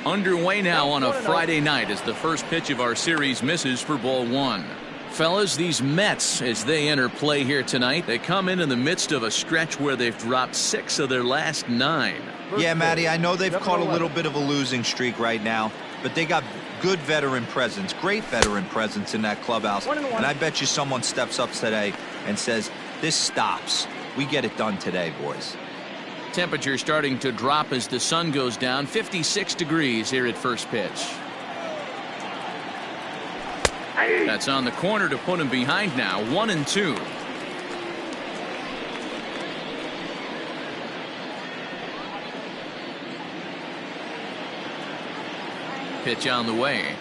Underway now on a Friday night as the first pitch of our series misses for ball one. Fellas, these Mets, as they enter play here tonight, they come in the midst of a stretch where they've dropped 6 of their last 9. Yeah, Matty, I know they've caught a little bit of a losing streak right now, but they got good veteran presence, great veteran presence in that clubhouse. And I bet you someone steps up today and says, this stops. We get it done today, boys. Temperature starting to drop as the sun goes down. 56 degrees here at first pitch. That's on the corner to put him behind now. 1-2. Pitch on the way.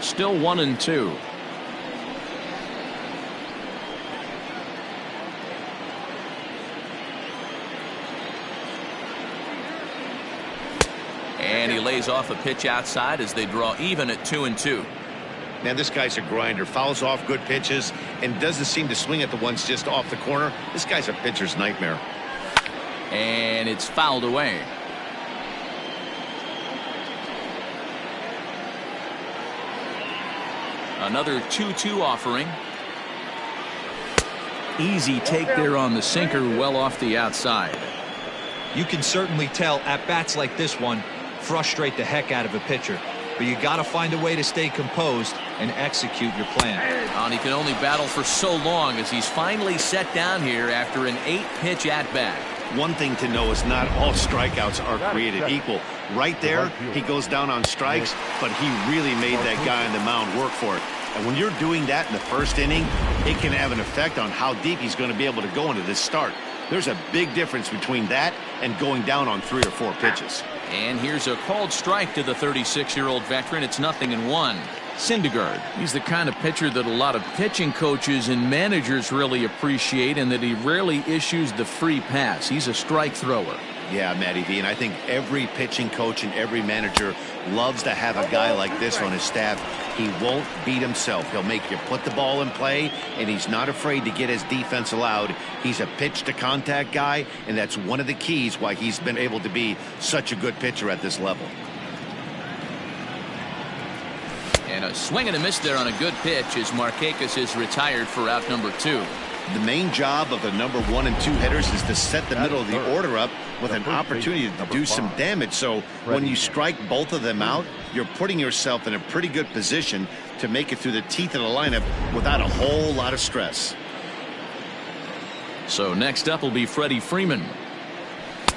Still 1-2. And he lays off a pitch outside as they draw even at 2-2. Man, this guy's a grinder. Fouls off good pitches and doesn't seem to swing at the ones just off the corner. This guy's a pitcher's nightmare. And it's fouled away. Another 2-2 offering. Easy take there on the sinker, well off the outside. You can certainly tell at bats like this one frustrate the heck out of a pitcher, but you got to find a way to stay composed and execute your plan. And he can only battle for so long as he's finally set down here after an 8-pitch at bat. One thing to know is not all strikeouts are created equal. Right there, he goes down on strikes, but he really made that guy on the mound work for it. And when you're doing that in the first inning, it can have an effect on how deep he's going to be able to go into this start. There's a big difference between that and going down on 3 or 4 pitches. And here's a called strike to the 36-year-old veteran. It's 0-1. Syndergaard, he's the kind of pitcher that a lot of pitching coaches and managers really appreciate, and that he rarely issues the free pass. He's a strike thrower. Yeah, Matty V, and I think every pitching coach and every manager loves to have a guy like this on his staff. He won't beat himself. He'll make you put the ball in play, and he's not afraid to get his defense allowed. He's a pitch-to-contact guy, and that's one of the keys why he's been able to be such a good pitcher at this level. And a swing and a miss there on a good pitch as Markakis is retired for out number 2. The main job of the number 1 and 2 hitters is to set the middle of the order up with an opportunity to do some damage. So when you strike both of them out, you're putting yourself in a pretty good position to make it through the teeth of the lineup without a whole lot of stress. So next up will be Freddie Freeman.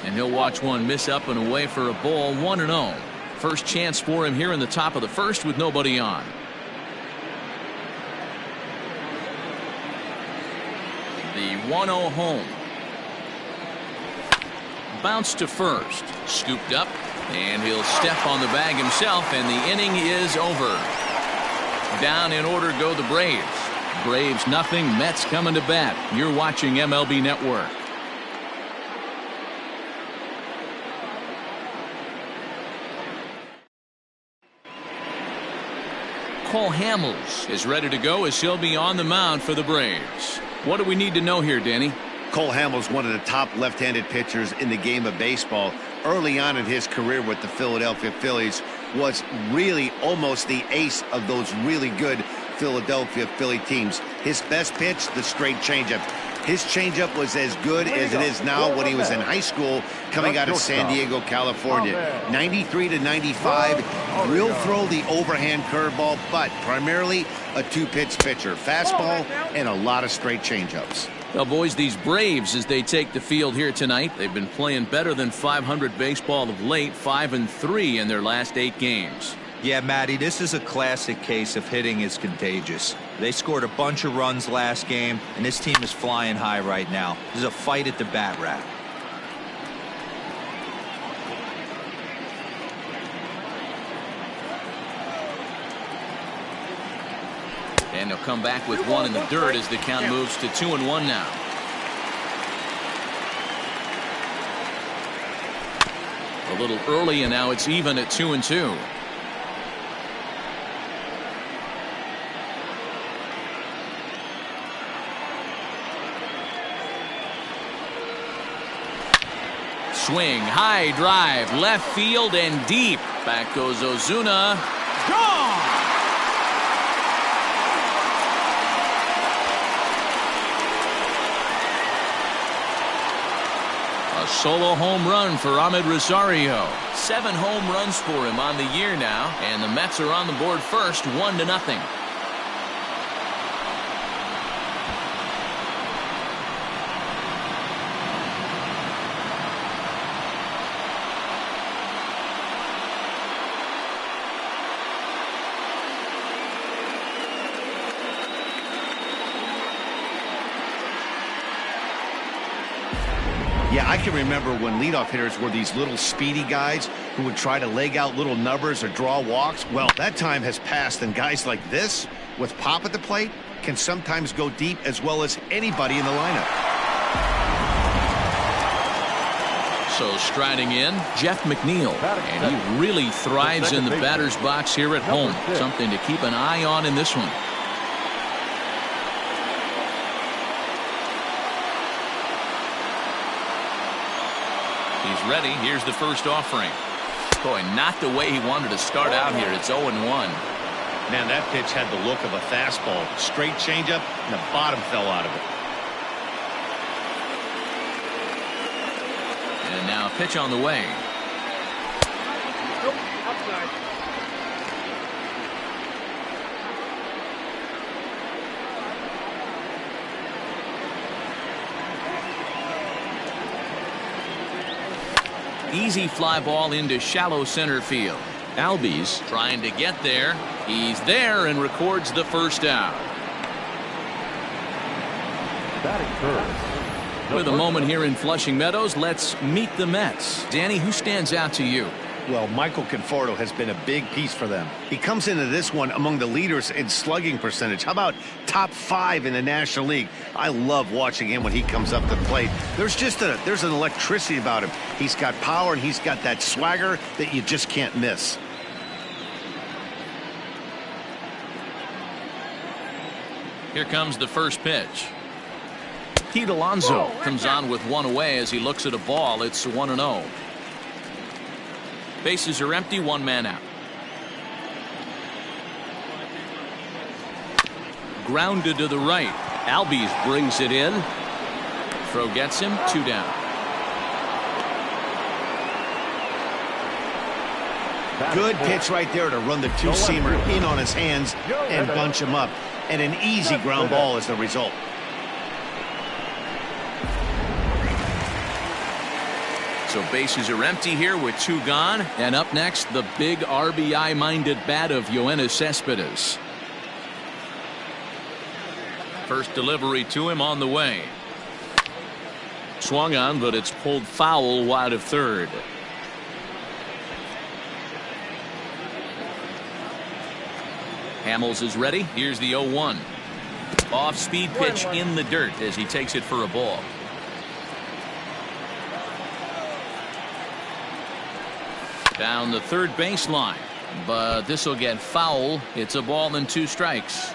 And he'll watch one miss up and away for a ball. 1-0. First chance for him here in the top of the first with nobody on. The 1-0 home. Bounce to first. Scooped up. And he'll step on the bag himself. And the inning is over. Down in order go the Braves. Braves nothing. Mets coming to bat. You're watching MLB Network. Cole Hamels is ready to go as he'll be on the mound for the Braves. What do we need to know here, Danny? Cole Hamels, one of the top left-handed pitchers in the game of baseball. Early on in his career with the Philadelphia Phillies, was really almost the ace of those really good Philadelphia Philly teams. His best pitch, the straight changeup. His changeup was as good as it is now when he was in high school coming out of San Diego, California. 93 to 95, will throw the overhand curveball, but primarily a 2-pitch pitcher. Fastball and a lot of straight changeups. Well, boys, these Braves, as they take the field here tonight, they've been playing better than .500 baseball of late, 5-3 in their last 8 games. Yeah, Matty, this is a classic case of hitting is contagious. They scored a bunch of runs last game, and this team is flying high right now. This is a fight at the bat rack. And they'll come back with one in the dirt as the count moves to 2-1 now. A little early, and now it's even at 2-2. swing, high drive, left field and deep. Back goes Ozuna. Gone! A solo home run for Ahmed Rosario. 7 home runs for him on the year now, and the Mets are on the board first, 1-0. Yeah, I can remember when leadoff hitters were these little speedy guys who would try to leg out little numbers or draw walks. Well, that time has passed, and guys like this, with pop at the plate, can sometimes go deep as well as anybody in the lineup. So striding in, Jeff McNeil, and he really thrives in the batter's box here at home. Something to keep an eye on in this one. He's ready. Here's the first offering. Boy, not the way he wanted to start out here. It's 0-1. Man, that pitch had the look of a fastball. Straight changeup, and the bottom fell out of it. And now a pitch on the way. Nope, outside. Easy fly ball into shallow center field. Albies trying to get there. He's there and records the first out. With a moment here in Flushing Meadows, let's meet the Mets. Danny, who stands out to you? Well, Michael Conforto has been a big piece for them. He comes into this one among the leaders in slugging percentage. How about top 5 in the National League? I love watching him when he comes up to the plate. There's an electricity about him. He's got power and he's got that swagger that you just can't miss. Here comes the first pitch. Pete Alonso comes on with one away as he looks at a ball. It's 1-0. Bases are empty, 1 man out. Grounded to the right. Albies brings it in. Throw gets him, 2 down. Good pitch right there to run the 2-seamer in on his hands and bunch him up. And an easy ground ball is the result. So bases are empty here with 2 gone. And up next, the big RBI-minded bat of Yoenis Cespedes. First delivery to him on the way. Swung on, but it's pulled foul wide of third. Hamels is ready. Here's the 0-1. Off-speed pitch in the dirt as he takes it for a ball. Down the third baseline, but this will get foul. It's a ball and 2 strikes.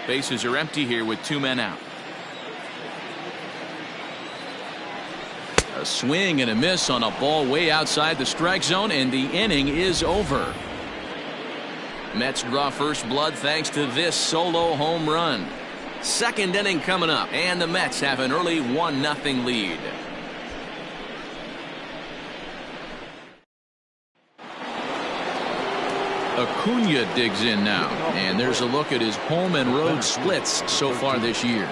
Bases are empty here with 2 men out. A swing and a miss on a ball way outside the strike zone, and the inning is over. Mets draw first blood thanks to this solo home run. Second inning coming up, and the Mets have an early 1-0 lead. Acuna digs in now, and there's a look at his home and road splits so far this year.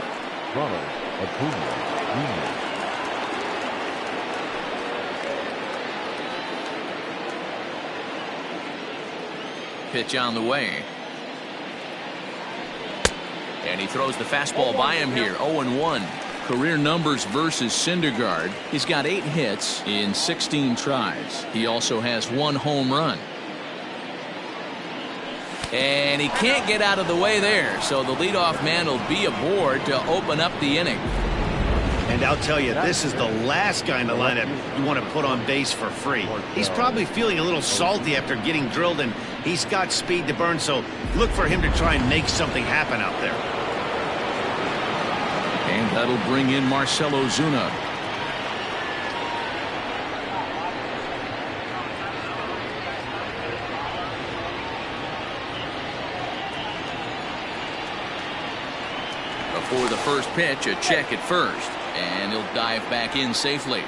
Pitch on the way. And he throws the fastball by him here. 0-1. Career numbers versus Syndergaard. He's got 8 hits in 16 tries. He also has 1 home run. And he can't get out of the way there, so the leadoff man will be aboard to open up the inning. And I'll tell you, this is the last guy in the lineup you want to put on base for free. He's probably feeling a little salty after getting drilled, and he's got speed to burn, so look for him to try and make something happen out there. And that'll bring in Marcell Ozuna. Before the first pitch, a check at first, and he'll dive back in safely.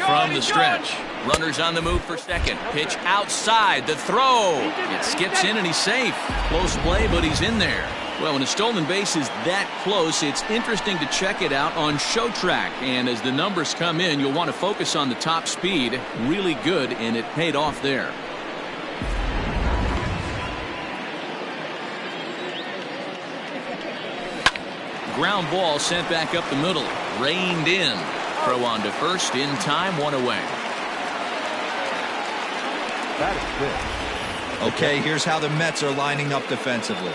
From the stretch, runners on the move for second. Pitch outside, the throw. It skips in and he's safe. Close play, but he's in there. Well, when a stolen base is that close, it's interesting to check it out on Show Track. And as the numbers come in, you'll want to focus on the top speed. Really good, and it paid off there. Ground ball sent back up the middle. Reined in. Throw on to first in time, one away. That is good. Okay, here's how the Mets are lining up defensively.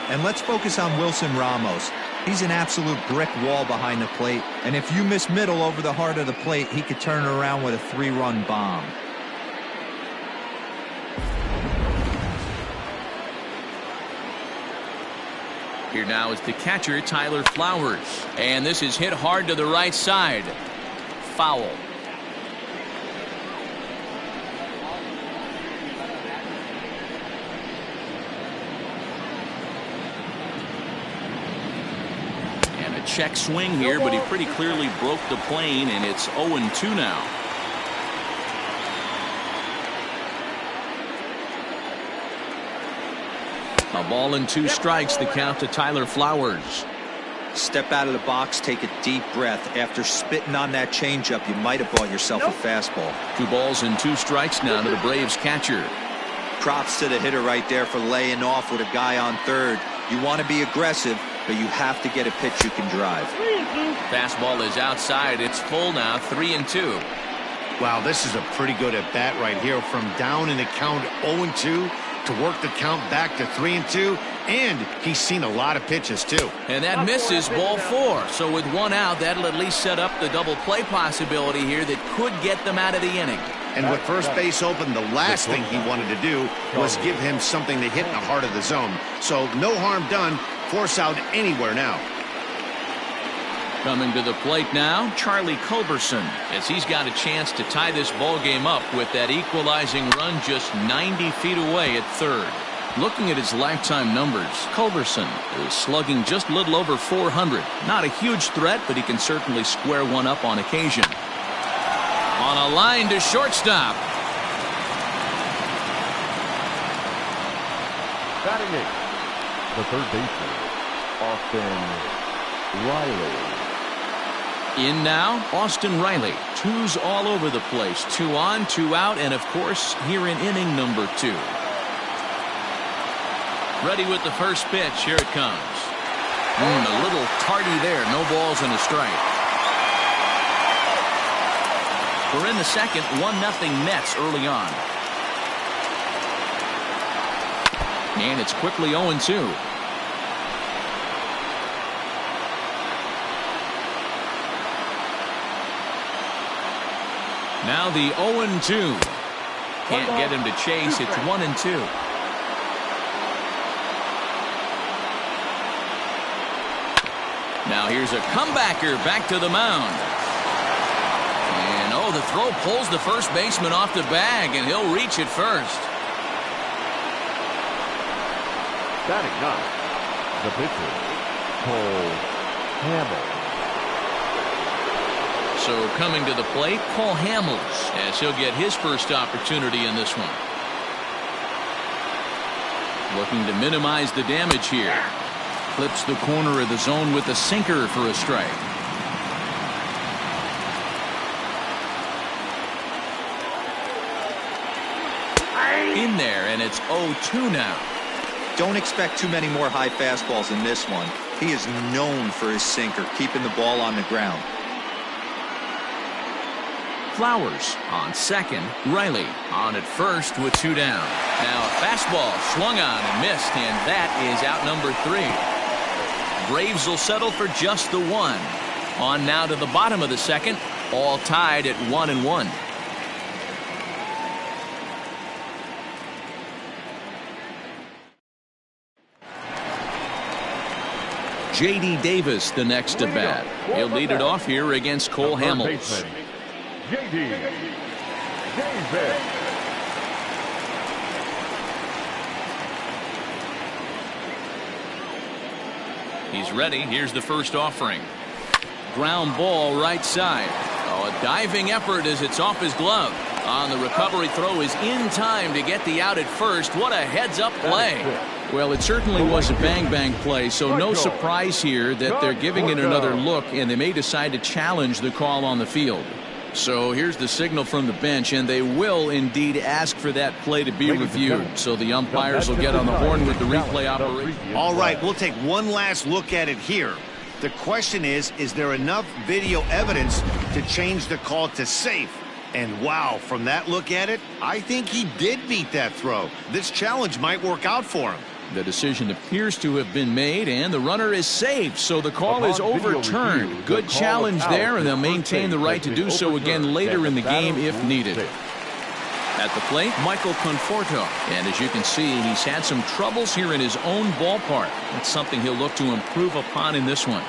And let's focus on Wilson Ramos. He's an absolute brick wall behind the plate. And if you miss middle over the heart of the plate, he could turn it around with a 3-run bomb. Here now is the catcher, Tyler Flowers. And this is hit hard to the right side. Foul. And a check swing here, but he pretty clearly broke the plane, and it's 0-2 now. A ball and 2 strikes, the count to Tyler Flowers. Step out of the box, take a deep breath. After spitting on that changeup, you might have bought yourself a fastball. 2 balls and 2 strikes now to the Braves catcher. Props to the hitter right there for laying off with a guy on third. You want to be aggressive, but you have to get a pitch you can drive. Fastball is outside. It's full now, 3-2. Wow, this is a pretty good at bat right here. From down in the count 0-2 to work the count back to 3-2. And he's seen a lot of pitches, too. And that misses, ball 4. So with 1 out, that'll at least set up the double play possibility here that could get them out of the inning. And with first base open, the last thing he wanted to do was give him something to hit in the heart of the zone. So no harm done. Force out anywhere now. Coming to the plate now, Charlie Culberson, as he's got a chance to tie this ball game up with that equalizing run just 90 feet away at third. Looking at his lifetime numbers, Culberson is slugging just a little over 400. Not a huge threat, but he can certainly square one up on occasion. On a line to shortstop. Batting 8, the third baseman, Austin Riley. In now, Austin Riley. 2s all over the place. 2 on, 2 out, and of course, here in inning number 2. Ready with the first pitch. Here it comes. A little tardy there. No balls and a strike. We're in the second. 1-0 Mets early on. And it's quickly 0-2. Now the 0-2. Can't get him to chase. It's 1-2. Now here's a comebacker back to the mound. And oh, the throw pulls the first baseman off the bag, and he'll reach it first. Batting 9, the pitcher, Cole Hamels. So coming to the plate, Cole Hamels, as he'll get his first opportunity in this one. Looking to minimize the damage here. Clips the corner of the zone with a sinker for a strike. In there, and it's 0-2 now. Don't expect too many more high fastballs in this one. He is known for his sinker, keeping the ball on the ground. Flowers on second. Riley on at first with 2 down. Now a fastball swung on and missed, and that is out number 3. Braves will settle for just the 1. On now to the bottom of the second, all tied at 1-1. J.D. Davis the next to bat. He'll lead it off here against Cole Hamels. J.D. Davis. He's ready. Here's the first offering. Ground ball right side. Oh, a diving effort as it's off his glove. On the recovery throw is in time to get the out at first. What a heads-up play. Well, it certainly was a bang-bang play, so no surprise here that they're giving it another look, and they may decide to challenge the call on the field. So here's the signal from the bench, and they will indeed ask for that play to be reviewed. So the umpires will get on the horn with the replay operation. All right, we'll take one last look at it here. The question is there enough video evidence to change the call to safe? And wow, from that look at it, I think he did beat that throw. This challenge might work out for him. The decision appears to have been made, and the runner is safe, so the call is overturned. Good challenge there, and they'll maintain the right to do so again later in the game if needed. At the plate, Michael Conforto. And as you can see, he's had some troubles here in his own ballpark. That's something he'll look to improve upon in this one.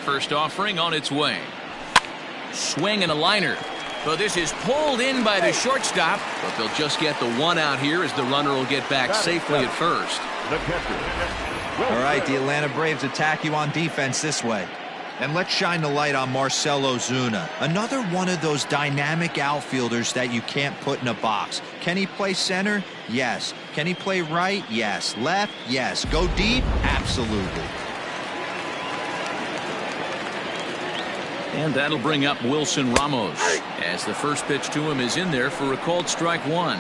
First offering on its way. Swing and a liner. But this is pulled in by the shortstop. But they'll just get the one out here as the runner will get back safely at first. All right, the Atlanta Braves attack you on defense this way. And let's shine the light on Marcell Ozuna. Another one of those dynamic outfielders that you can't put in a box. Can he play center? Yes. Can he play right? Yes. Left? Yes. Go deep? Absolutely. And that'll bring up Wilson Ramos as the first pitch to him is in there for a called strike one.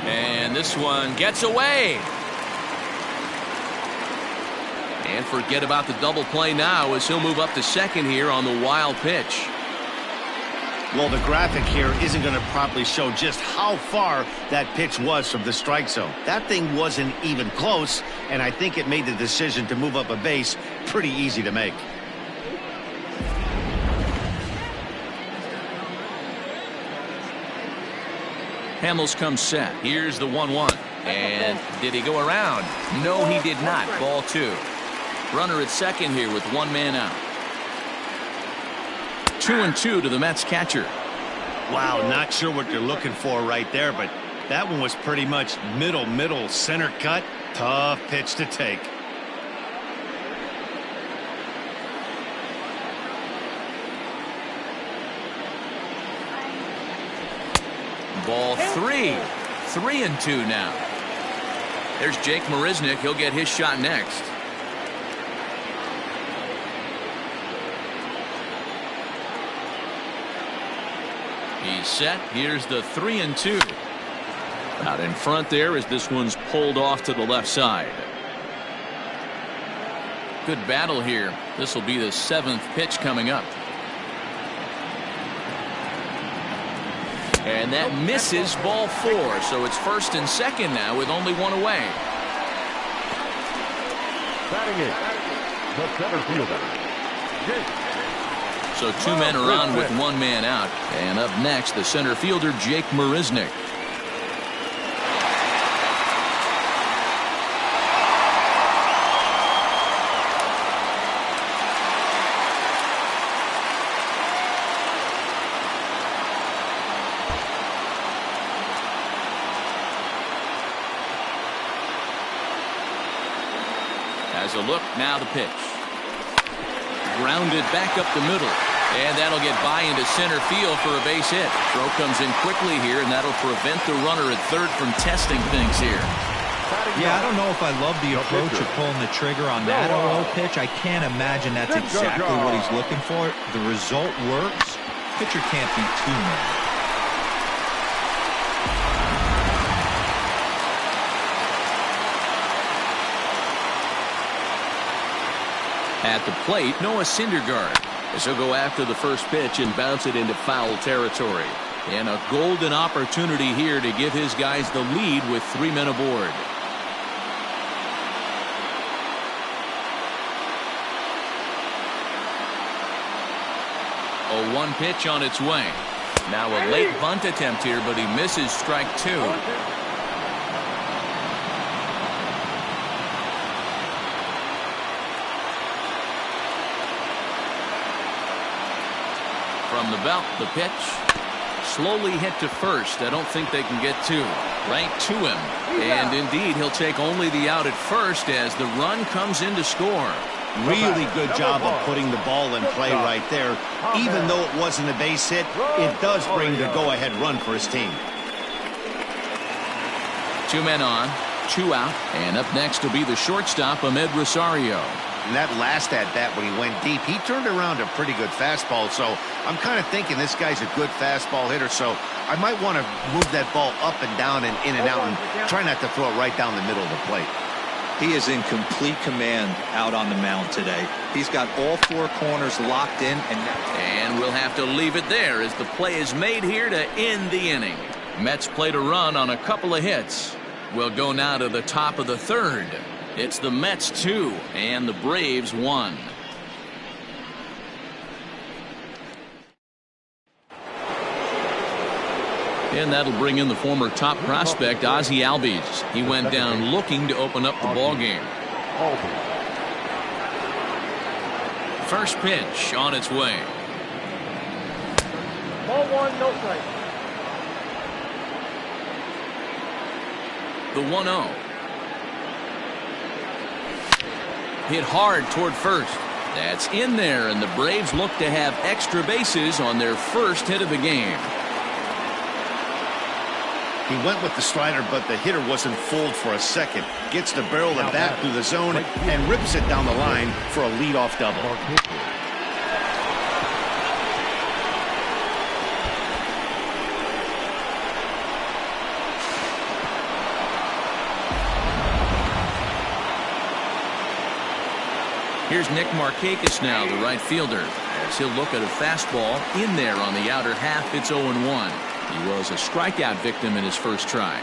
And this one gets away. And forget about the double play now as he'll move up to second here on the wild pitch. Well, the graphic here isn't going to properly show just how far that pitch was from the strike zone. That thing wasn't even close, and I think it made the decision to move up a base pretty easy to make. Hamels comes set. Here's the 1-1. And did he go around? No, he did not. Ball two. Runner at second here with one man out. 2-2 to the Mets catcher. Wow, not sure what you're looking for right there, but that one was pretty much middle center cut. Tough pitch to take. Ball three. 3-2 now. There's Jake Marisnick. He'll get his shot next. He's set. Here's the 3-2. Out in front there as this one's pulled off to the left side. Good battle here. This will be the 7th pitch coming up. And that misses ball 4. So it's first and second now with only one away. Batting it, the center fielder, Jake. So two men around with one man out. And up next, the center fielder, Jake Marisnick. As a look, now the pitch. Grounded back up the middle. And that'll get by into center field for a base hit. Throw comes in quickly here, and that'll prevent the runner at third from testing things here. Yeah, I don't know if I love the approach of pulling the trigger on that 0-0 pitch. I can't imagine that's exactly what he's looking for. The result works. Pitcher can't be too mad. At the plate, Noah Syndergaard. As he'll go after the first pitch and bounce it into foul territory. And a golden opportunity here to give his guys the lead with 3 men aboard. A 1 pitch on its way. Now a late bunt attempt here, but he misses strike 2. From the belt, the pitch. Slowly hit to first. I don't think they can get two. Right to him. And indeed, he'll take only the out at first as the run comes in to score. Really good job of putting the ball in play right there. Even though it wasn't a base hit, it does bring the go-ahead run for his team. 2 men on, 2 out, and up next will be the shortstop, Ahmed Rosario. And that last at-bat when he went deep, he turned around a pretty good fastball. So I'm kind of thinking this guy's a good fastball hitter. So I might want to move that ball up and down and in and out and try not to throw it right down the middle of the plate. He is in complete command out on the mound today. He's got all 4 corners locked in. And we'll have to leave it there as the play is made here to end the inning. Mets played a run on a couple of hits. We'll go now to the top of the 3rd. It's the Mets 2 and the Braves 1. And that'll bring in the former top prospect Ozzie Albies. He went down looking to open up the ball game. First pitch on its way. Ball 1, no strike. The 1-0. Hit hard toward first. That's in there, and the Braves look to have extra bases on their first hit of the game. He went with the slider, but the hitter wasn't fooled for a second. Gets the barrel of the bat through the zone and rips it down the line for a leadoff double. Here's Nick Markakis now, the right fielder, as he'll look at a fastball in there on the outer half. It's 0-1. He was a strikeout victim in his first try.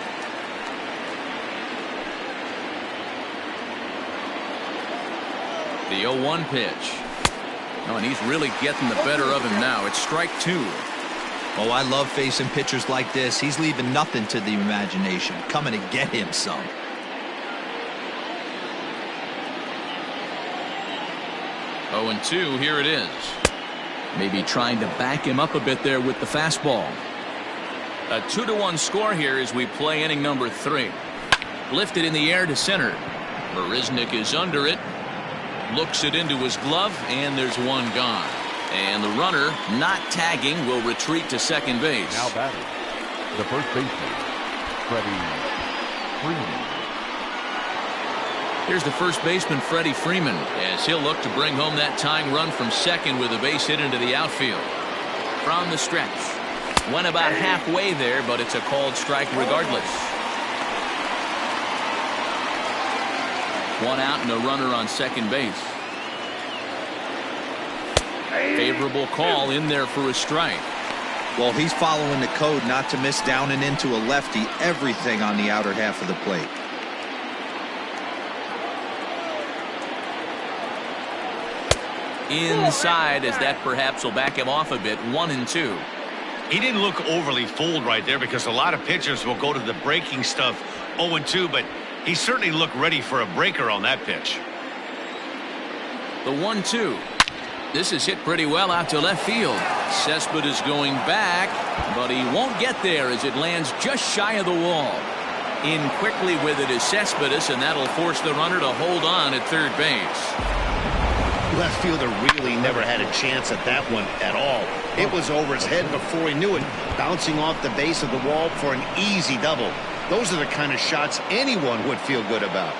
The 0-1 pitch. Oh, and he's really getting the better of him now. It's strike 2. Oh, I love facing pitchers like this. He's leaving nothing to the imagination. Coming to get him some. Oh, and 2, here it is. Maybe trying to back him up a bit there with the fastball. A 2-1 score here as we play inning number 3. Lifted in the air to center. Marisnik is under it. Looks it into his glove, and there's one gone. And the runner, not tagging, will retreat to second base. Now batting, the first baseman, Freddie Freeman. Here's the first baseman, Freddie Freeman, as he'll look to bring home that tying run from second with a base hit into the outfield. From the stretch. Went about halfway there, but it's a called strike regardless. 1 out and a runner on second base. Favorable call in there for a strike. Well, he's following the code not to miss down and into a lefty. Everything on the outer half of the plate. Inside, as that perhaps will back him off a bit. 1-2. He didn't look overly fooled right there because a lot of pitchers will go to the breaking stuff 0-2, but he certainly looked ready for a breaker on that pitch. The 1-2. This is hit pretty well out to left field. Cespedes going back, but he won't get there as it lands just shy of the wall. In quickly with it is Cespedes, and that'll force the runner to hold on at third base. Left fielder really never had a chance at that one at all. It was over his head before he knew it, bouncing off the base of the wall for an easy double. Those are the kind of shots anyone would feel good about.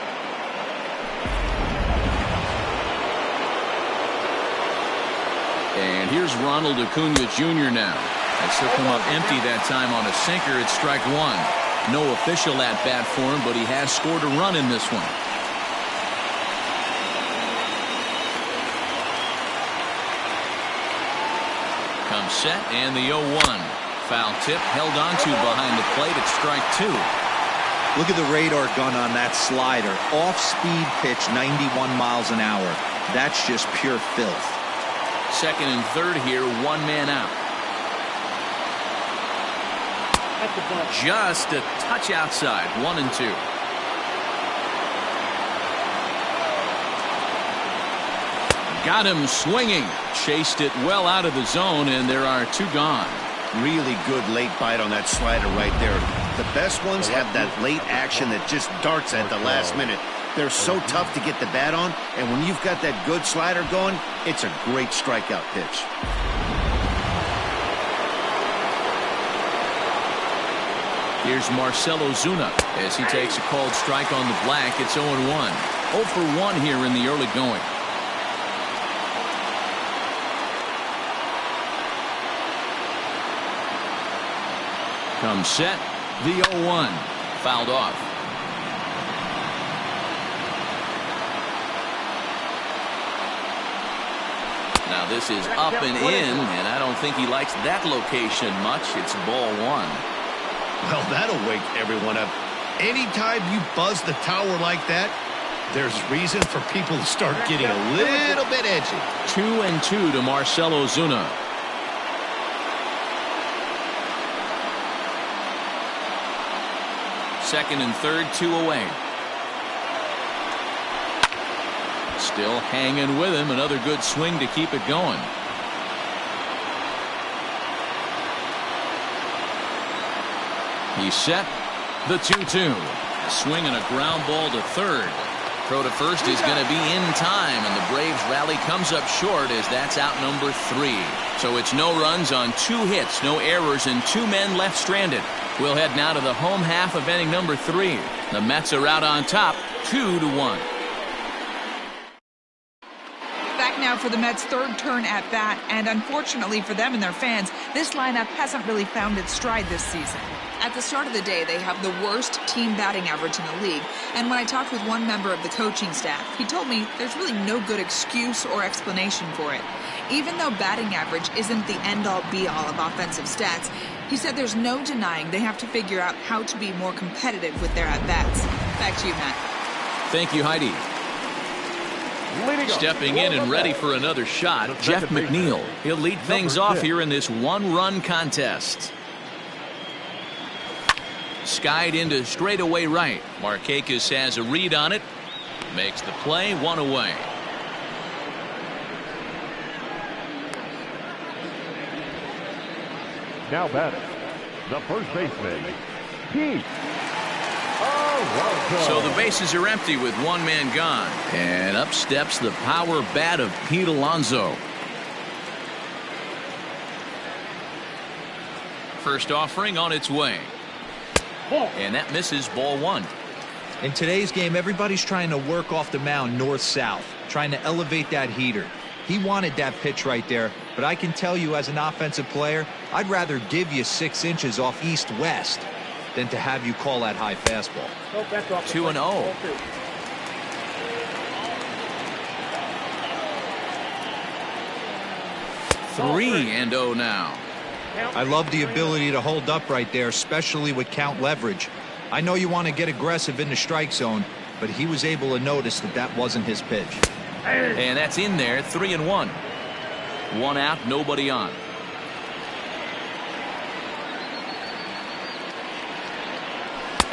And here's Ronald Acuna Jr. now. As he'll come up empty that time on a sinker. It's strike 1. No official at bat for him, but he has scored a run in this one. Comes set, and the 0-1. Foul tip held onto behind the plate at strike 2. Look at the radar gun on that slider. Off-speed pitch, 91 miles an hour. That's just pure filth. Second and third here, 1 man out. Just a touch outside. 1-2. Got him swinging. Chased it well out of the zone, and there are 2 gone. Really good late bite on that slider right there. The best ones have that late action that just darts at the last minute. They're so tough to get the bat on, and when you've got that good slider going, it's a great strikeout pitch. Here's Marcell Ozuna as he takes a called strike on the black. It's 0-1. 0 for 1 here in the early going. Comes set. The 0-1. Fouled off. Now this is up and in, and I don't think he likes that location much. It's ball 1. Well, that'll wake everyone up. Anytime you buzz the tower like that, there's reason for people to start getting a little bit edgy. 2-2 to Marcell Ozuna. Second and third, 2 away. Still hanging with him. Another good swing to keep it going. He's set. The 2-2. Swing and a ground ball to third. Throw to first is going to be in time, and the Braves rally comes up short as that's out number 3. So it's no runs on 2 hits, no errors, and 2 men left stranded. We'll head now to the home half of inning number 3. The Mets are out on top, 2-1. Back now for the Mets' third turn at bat, and unfortunately for them and their fans, this lineup hasn't really found its stride this season. At the start of the day, they have the worst team batting average in the league, and when I talked with one member of the coaching staff, he told me there's really no good excuse or explanation for it. Even though batting average isn't the end-all be-all of offensive stats, he said there's no denying they have to figure out how to be more competitive with their at-bats. Back to you, Matt. Thank you, Heidi. Stepping in and ready for another shot, Jeff McNeil. He'll lead things off here in this 1-run contest. Skied into straightaway right. Markakis has a read on it. Makes the play, 1 away. Now batting, the first baseman, Pete. So the bases are empty with 1 man gone. And up steps the power bat of Pete Alonso. First offering on its way. And that misses, ball 1. In today's game, everybody's trying to work off the mound north-south, trying to elevate that heater. He wanted that pitch right there, but I can tell you as an offensive player, I'd rather give you 6 inches off east-west than to have you call that high fastball. 2-0. Three and 0 now. I love the ability to hold up right there, especially with count leverage. I know you want to get aggressive in the strike zone, but he was able to notice that that wasn't his pitch. And that's in there, 3-1. 1 out, nobody on.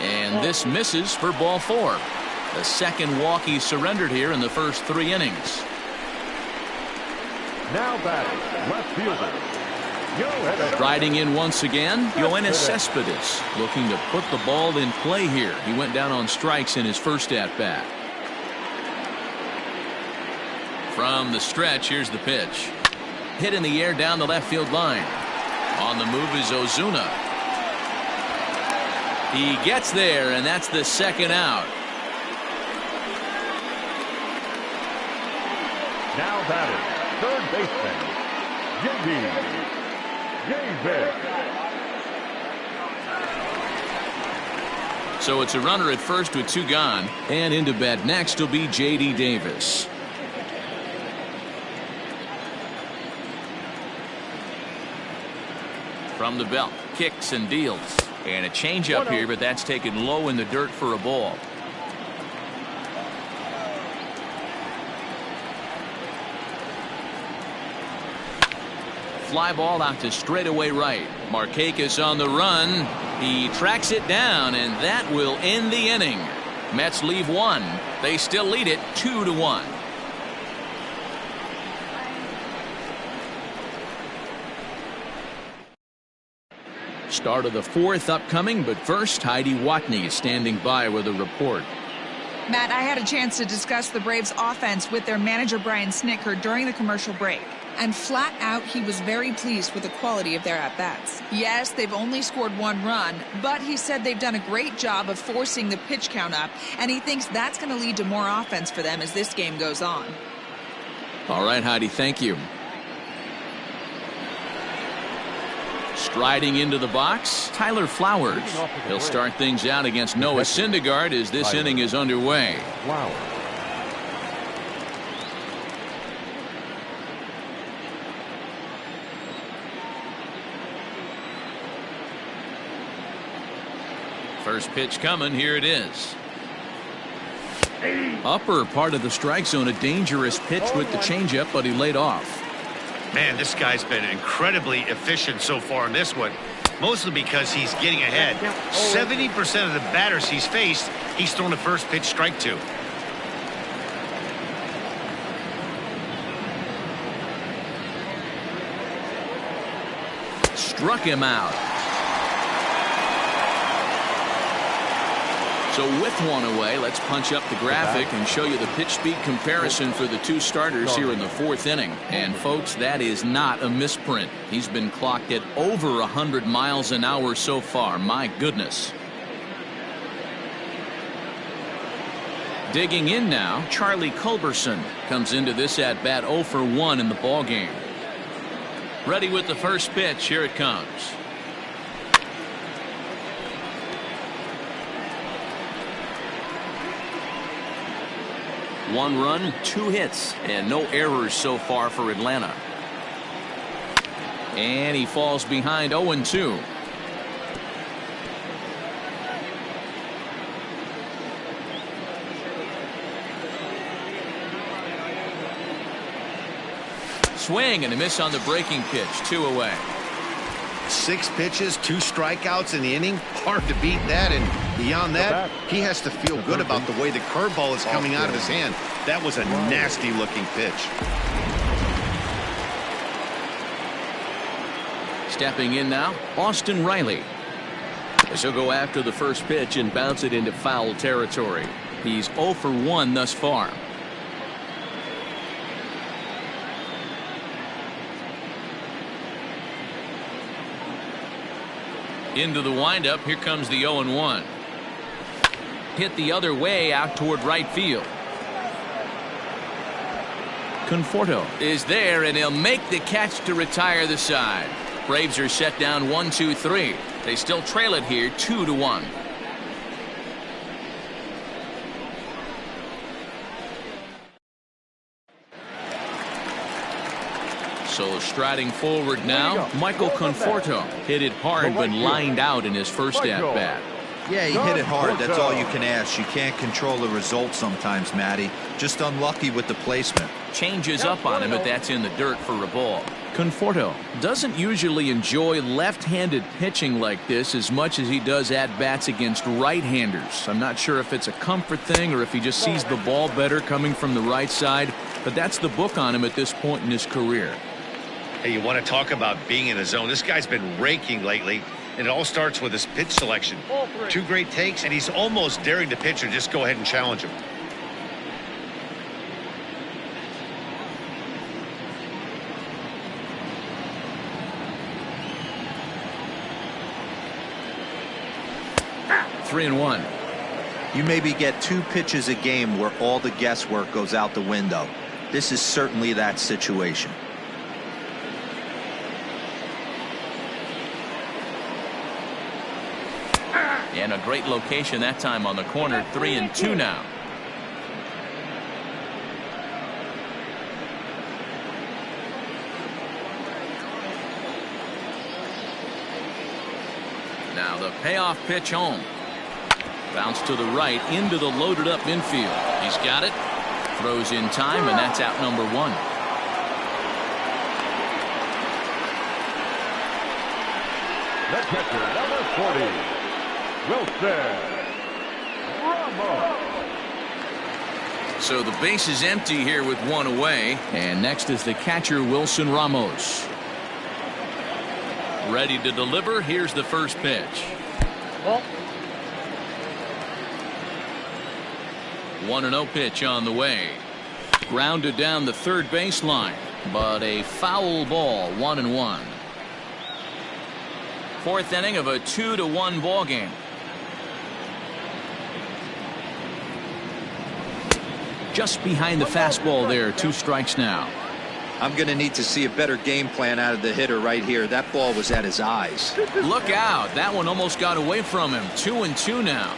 And this misses for ball 4. The second walk he surrendered here in the first 3 innings. Now batting, left fielder. Riding in once again, Yoenis Cespedes, looking to put the ball in play here. He went down on strikes in his first at-bat. From the stretch, here's the pitch. Hit in the air down the left field line. On the move is Ozuna. He gets there, and that's the second out. Now batting, third baseman, J.D. So it's a runner at first with 2 gone, and into bat next will be J.D. Davis. From the belt, kicks and deals, and a changeup here, but that's taken low in the dirt for a ball. Fly ball out to straightaway right. Markakis on the run. He tracks it down, and that will end the inning. Mets leave 1. They still lead it 2-1. Start of the fourth upcoming, but first, Heidi Watney is standing by with a report. Matt, I had a chance to discuss the Braves' offense with their manager Brian Snitker during the commercial break. And flat out, he was very pleased with the quality of their at-bats. Yes, they've only scored 1 run, but he said they've done a great job of forcing the pitch count up, and he thinks that's going to lead to more offense for them as this game goes on. All right, Heidi, thank you. Striding into the box, Tyler Flowers. He'll start things out against Noah Syndergaard as this inning is underway. First pitch coming, here it is. Upper part of the strike zone, a dangerous pitch with the changeup, but he laid off. Man, this guy's been incredibly efficient so far in this one, mostly because he's getting ahead. 70% of the batters he's faced, he's thrown a first pitch strike to. Struck him out. So with one away, let's punch up the graphic and show you the pitch speed comparison for the two starters here in the fourth inning. And folks, that is not a misprint. He's been clocked at over 100 miles an hour so far. My goodness. Digging in now, Charlie Culberson comes into this at bat 0 for 1 in the ball game. Ready with the first pitch. Here it comes. One run, 2 hits, and no errors so far for Atlanta. And he falls behind 0-2. Swing and a miss on the breaking pitch. 2 away. 6 pitches, 2 strikeouts in the inning. Hard to beat that, and beyond that, he has to feel good about the way the curveball is coming out of his hand. That was a nasty-looking pitch. Stepping in now, Austin Riley. As he'll go after the first pitch and bounce it into foul territory. He's 0 for 1 thus far. Into the windup. Here comes the 0-1. Hit the other way out toward right field. Conforto is there, and he'll make the catch to retire the side. Braves are set down 1-2-3. They still trail it here 2-1. So striding forward now, Michael Conforto hit it hard but lined out in his first at-bat. Yeah, he hit it hard. That's all you can ask. You can't control the result sometimes, Matty. Just unlucky with the placement. Changes up on him, but that's in the dirt for a ball. Conforto doesn't usually enjoy left-handed pitching like this as much as he does at-bats against right-handers. I'm not sure if it's a comfort thing or if he just sees the ball better coming from the right side, but that's the book on him at this point in his career. Hey, you want to talk about being in a zone? This guy's been raking lately, and it all starts with his pitch selection. 2 great takes, and he's almost daring the pitcher just go ahead and challenge him. Three and 1. You maybe get 2 pitches a game where all the guesswork goes out the window. This is certainly that situation. And a great location that time on the corner. 3-2 now. Now the payoff pitch home. Bounce to the right into the loaded up infield. He's got it. Throws in time, and that's out number 1. The catcher, number 40. Wilson Ramos. So the base is empty here with 1 away. And next is the catcher, Wilson Ramos. Ready to deliver. Here's the first pitch. 1-0 pitch on the way. Grounded down the third baseline, but a foul ball. 1-1. Fourth inning of a 2-1 ball game. Just behind the fastball there. 2 strikes now. I'm going to need to see a better game plan out of the hitter right here. That ball was at his eyes. Look out. That one almost got away from him. 2-2 now.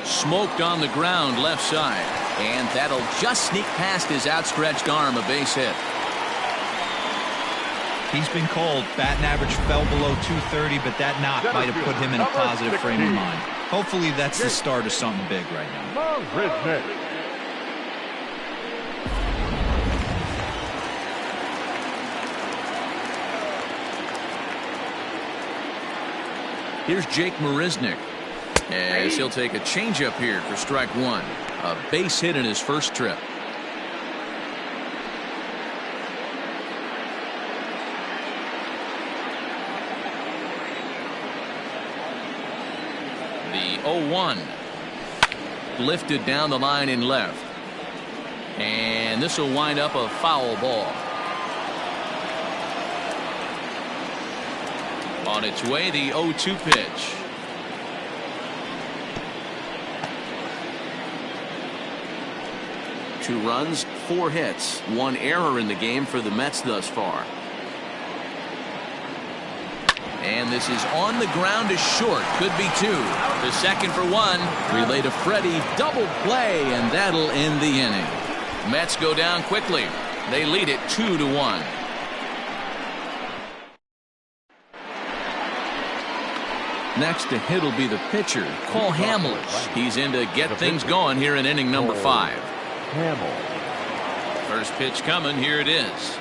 Smoked on the ground left side. And that'll just sneak past his outstretched arm. A base hit. He's been called. Batting average fell below 230, but that knock might have put him in a positive frame of mind. Hopefully that's the start of something big right now. Here's Jake Marisnick, as he'll take a changeup here for strike 1. A base hit in his first trip. The 0-1 lifted down the line in left, and this will wind up a foul ball. On its way, the 0-2 pitch. Two runs, 4 hits, 1 error in the game for the Mets thus far. And this is on the ground to short. Could be 2. The second for 1. Relay to Freddie. Double play, and that'll end the inning. Mets go down quickly. They lead it 2-1. Next to hit will be the pitcher, Cole Hamels. He's in to get things going here in inning number 5. First pitch coming. Here it is.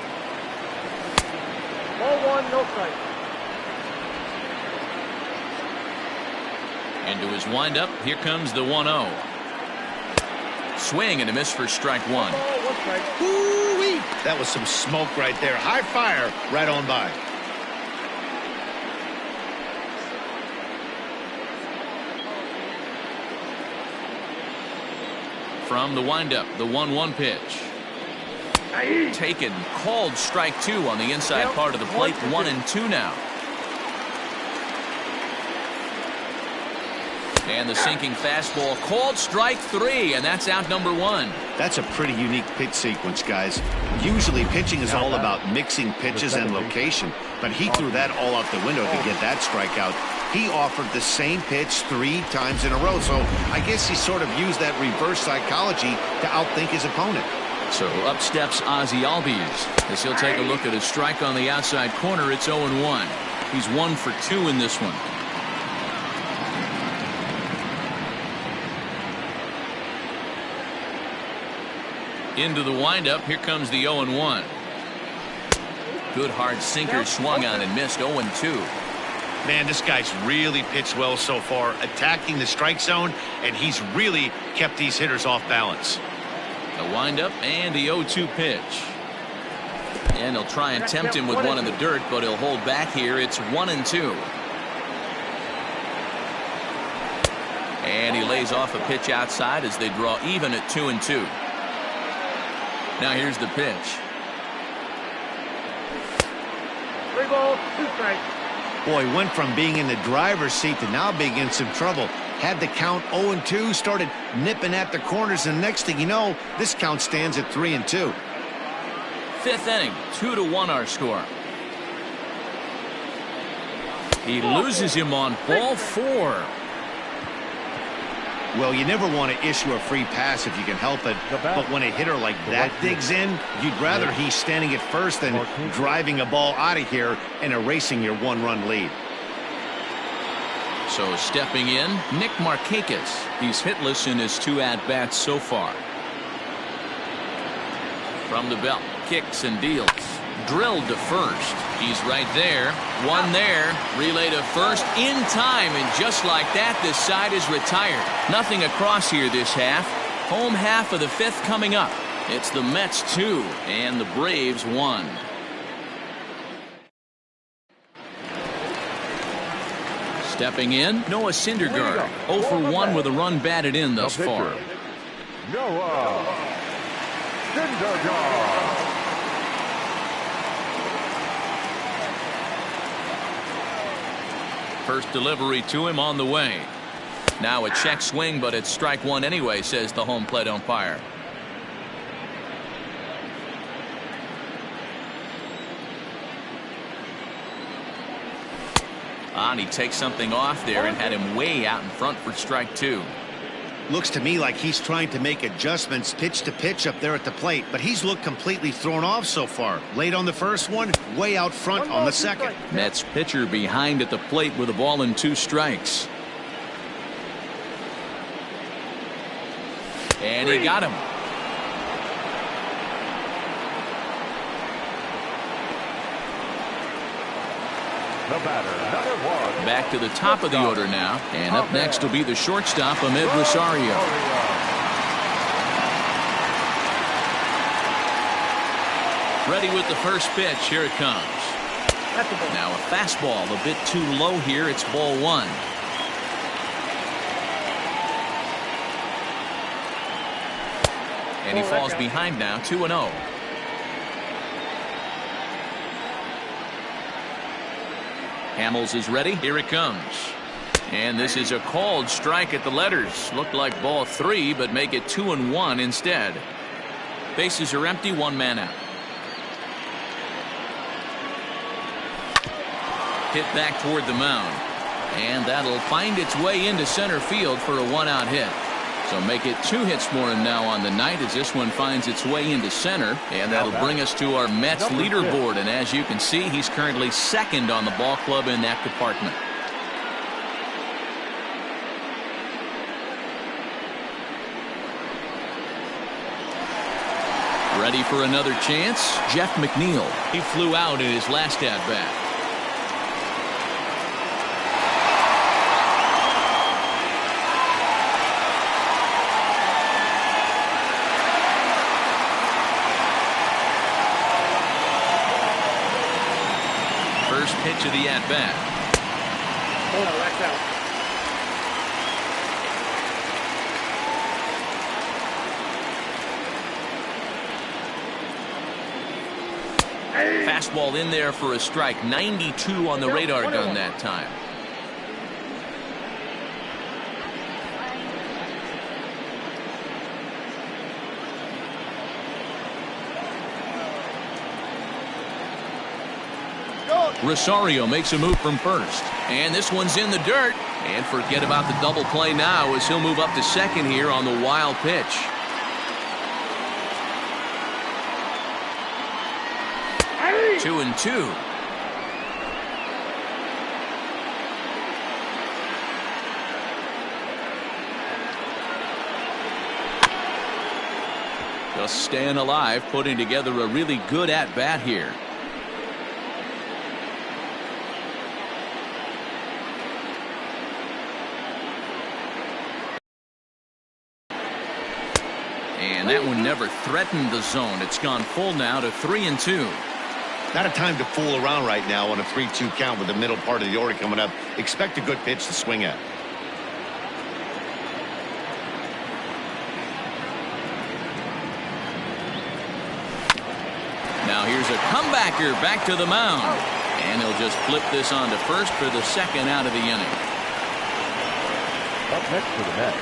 Ball 1, no strike. Into his windup. Here comes the 1-0. Swing and a miss for strike 1. Ooh-wee. That was some smoke right there. High fire right on by. From the windup, the 1-1 pitch. Taken, called strike 2 on the inside part of the plate. 1-2 now. And the sinking fastball, called strike 3, and that's out number 1. That's a pretty unique pitch sequence, guys. Usually pitching is all about mixing pitches and location, but he threw that all out the window to get that strikeout. He offered the same pitch 3 times in a row, so I guess he sort of used that reverse psychology to outthink his opponent. So up steps Ozzie Albies as he'll take a look at a strike on the outside corner. It's 0-1. He's 1 for 2 in this one. Into the windup. Here comes the 0-1. Good hard sinker swung on and missed. 0-2. Man, this guy's really pitched well so far, attacking the strike zone, and he's really kept these hitters off balance. A windup and the 0-2 pitch. And he'll try and tempt him with one in the dirt, but he'll hold back here. It's 1-2. And he lays off a pitch outside as they draw even at 2-2. Now here's the pitch. 3 balls, 2 strikes. Boy, went from being in the driver's seat to now being in some trouble. Had the count 0-2, started nipping at the corners, and next thing you know, this count stands at 3-2. Fifth inning, 2-1 our score. He loses him on ball 4. Well, you never want to issue a free pass if you can help it, but when a hitter like that digs in, you'd rather he's standing at first than driving a ball out of here and erasing your 1-run lead. So stepping in, Nick Markakis. He's hitless in his 2 at-bats so far. From the belt, kicks and deals. Drilled to first. He's right there. 1 there. Relay to first in time, and just like that, this side is retired. Nothing across here this half. Home half of the 5th coming up. It's the Mets 2 and the Braves 1. Stepping in, Noah Syndergaard. 0 for 1 with a run batted in thus far. Noah Syndergaard. First delivery to him on the way. Now a check swing, but it's strike one anyway, says the home plate umpire. And he takes something off there and had him way out in front for strike two. Looks to me like he's trying to make adjustments pitch to pitch up there at the plate, but he's looked completely thrown off so far. Late on the first one, way out front on the second. Mets pitcher behind at the plate with a ball and 2 strikes. And he got him. The batter, number 1. Back to the top of the order now. And up next will be the shortstop, Ahmed Rosario. Ready with the first pitch. Here it comes. Now a fastball a bit too low here. It's ball 1. And he falls behind now, 2-0. Hamels is ready. Here it comes. And this is a called strike at the letters. Looked like ball 3, but make it 2-1 instead. Bases are empty, 1 man out. Hit back toward the mound. And that'll find its way into center field for a 1-out hit. So make it 2 hits for him now on the night as this one finds its way into center. And that'll bring us to our Mets leaderboard. And as you can see, he's currently second on the ball club in that department. Ready for another chance? Jeff McNeil. He flew out in his last at-bat. First pitch of the at-bat. Hold on, that's out. Fastball in there for a strike. 92 on the radar gun that time. Rosario makes a move from first. And this one's in the dirt. And forget about the double play now as he'll move up to second here on the wild pitch. Hey! 2-2. Just staying alive, putting together a really good at-bat here. And that one never threatened the zone. It's gone full now to 3-2. Not a time to fool around right now on a 3-2 count with the middle part of the order coming up. Expect a good pitch to swing at. Now here's a comebacker back to the mound. And he'll just flip this on to first for the second out of the inning. Up next for the Mets,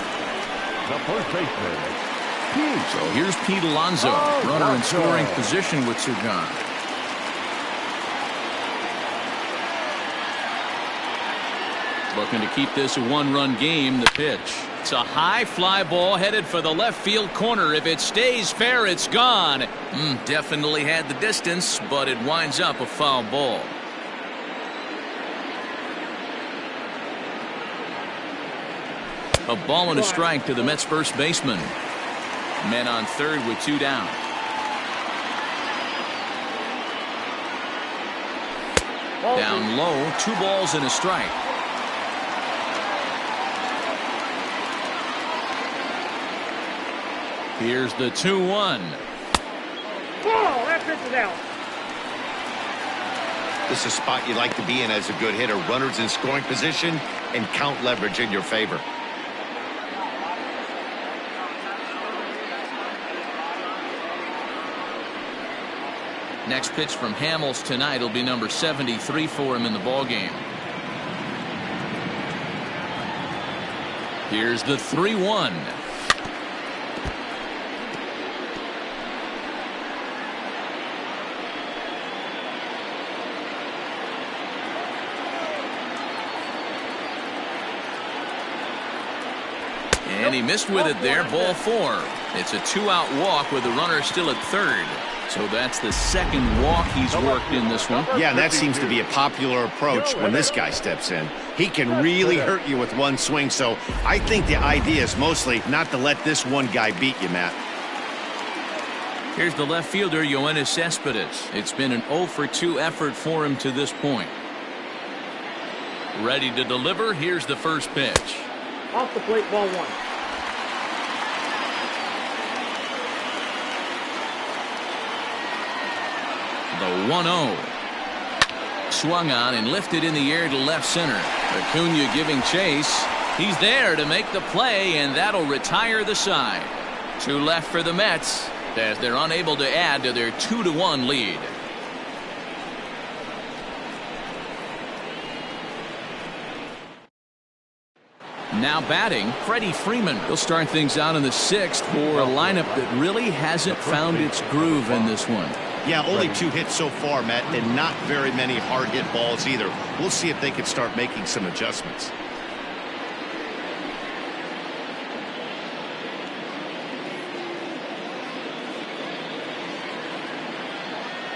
the first baseman. So here's Pete Alonso, runner in scoring position with Sugan. Looking to keep this a 1-run game. The pitch. It's a high fly ball headed for the left field corner. If it stays fair, it's gone. Definitely had the distance, but it winds up a foul ball. A ball and a strike to the Mets first baseman. Men on third with 2 down. Down low, 2 balls and a strike. Here's the 2-1. Ball, that pitch is out. This is a spot you'd like to be in as a good hitter. Runners in scoring position. and count leverage in your favor. Next pitch from Hamels tonight will be number 73 for him in the ballgame. Here's the 3-1. And he missed with it there, ball 4. It's a 2-out walk with the runner still at third. So that's the second walk he's worked in this one. Yeah, and that seems to be a popular approach when this guy steps in. He can really hurt you with one swing, so I think the idea is mostly not to let this one guy beat you, Matt. Here's the left fielder, Yoenis Cespedes. It's been an 0-for-2 effort for him to this point. Ready to deliver. Here's the first pitch. Off the plate, ball 1. The 1-0. Swung on and lifted in the air to left center. Acuna giving chase. He's there to make the play, and that'll retire the side. 2 left for the Mets as they're unable to add to their 2-1 lead. Now batting, Freddie Freeman. He'll start things out in the 6th for a lineup that really hasn't found its groove in this one. Yeah, only 2 hits so far, Matt, and not very many hard hit balls either. We'll see if they can start making some adjustments.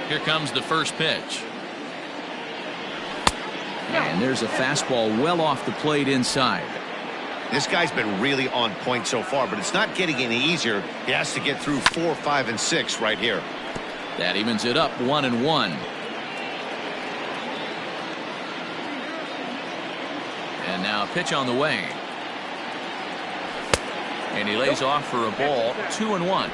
Here comes the first pitch. And there's a fastball well off the plate inside. This guy's been really on point so far, but it's not getting any easier. He has to get through 4, 5, and 6 right here. That evens it up 1-1. And now a pitch on the way. And he lays off for a ball, 2-1.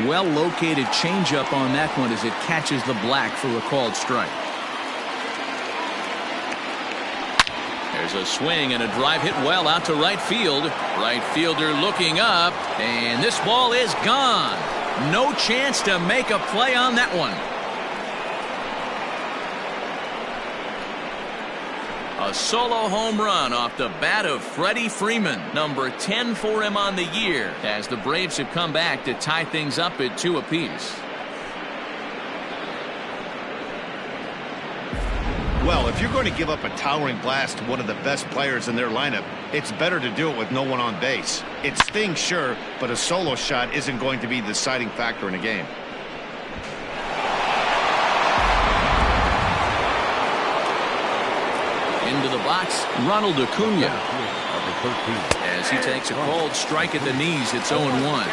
Well located changeup on that one as it catches the black for a called strike. There's a swing and a drive hit well out to right field. Right fielder looking up, and this ball is gone. No chance to make a play on that one. A solo home run off the bat of Freddie Freeman, number 10 for him on the year, as the Braves have come back to tie things up at 2 apiece. Well, if you're going to give up a towering blast to one of the best players in their lineup, it's better to do it with no one on base. It stings, sure, but a solo shot isn't going to be the deciding factor in a game. Into the box, Ronald Acuna. As he takes a called strike at the knees, it's 0-1.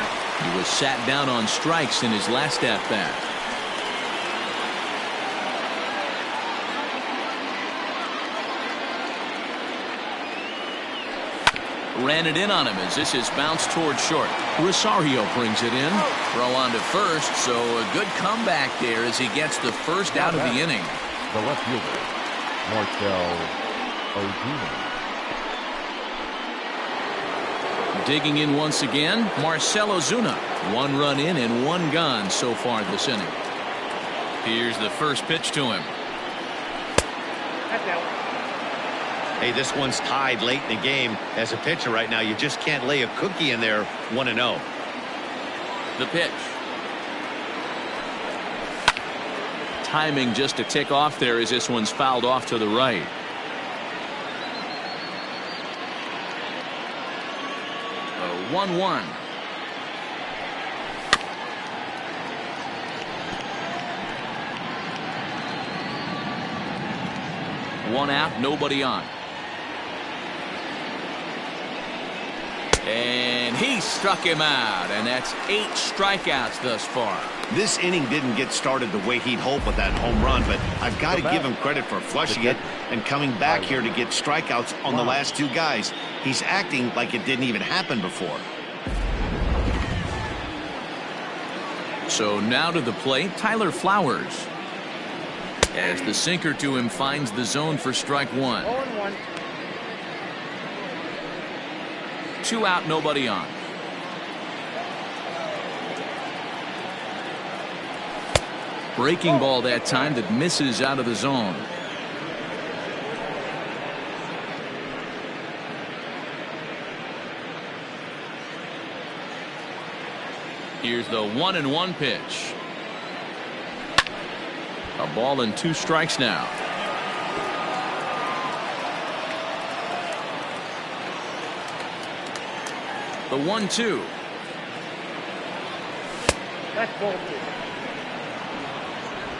He was sat down on strikes in his last at-bat. Ran it in on him as this is bounced toward short. Rosario brings it in. Throw on to first, so a good comeback there as he gets the first out of the inning. The left fielder, Marcell Ozuna. Digging in once again, Marcell Ozuna. 1 run in and 1 gone so far this inning. Here's the first pitch to him. That's out. Hey, this one's tied late in the game. As a pitcher right now, you just can't lay a cookie in there 1-0. The pitch. Timing just a tick off there as this one's fouled off to the right. A 1-1. One out, nobody on. And he struck him out, and that's 8 strikeouts thus far. This inning didn't get started the way he'd hoped with that home run, but I've got to give him credit for flushing it and coming back here to get strikeouts on the last 2 guys. He's acting like it didn't even happen before. So now to the plate, Tyler Flowers. As the sinker to him finds the zone for strike one. 0-1. 2 out, nobody on. Breaking ball that time that misses out of the zone. Here's the 1-1 pitch. A ball and 2 strikes now. The 1-2. That's ball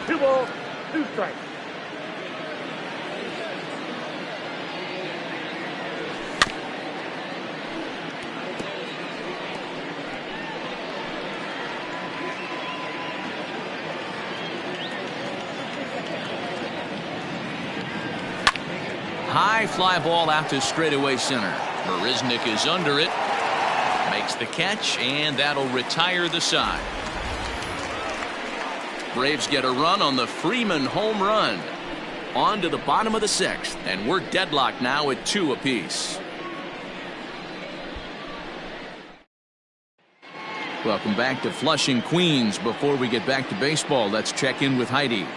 2. 2 balls, 2 strikes. High fly ball out to straightaway center. Marisnick is under it. Makes the catch, and that'll retire the side. Braves get a run on the Freeman home run. On to the bottom of the 6th, and we're deadlocked now at 2 apiece. Welcome back to Flushing, Queens. Before we get back to baseball, let's check in with Heidi.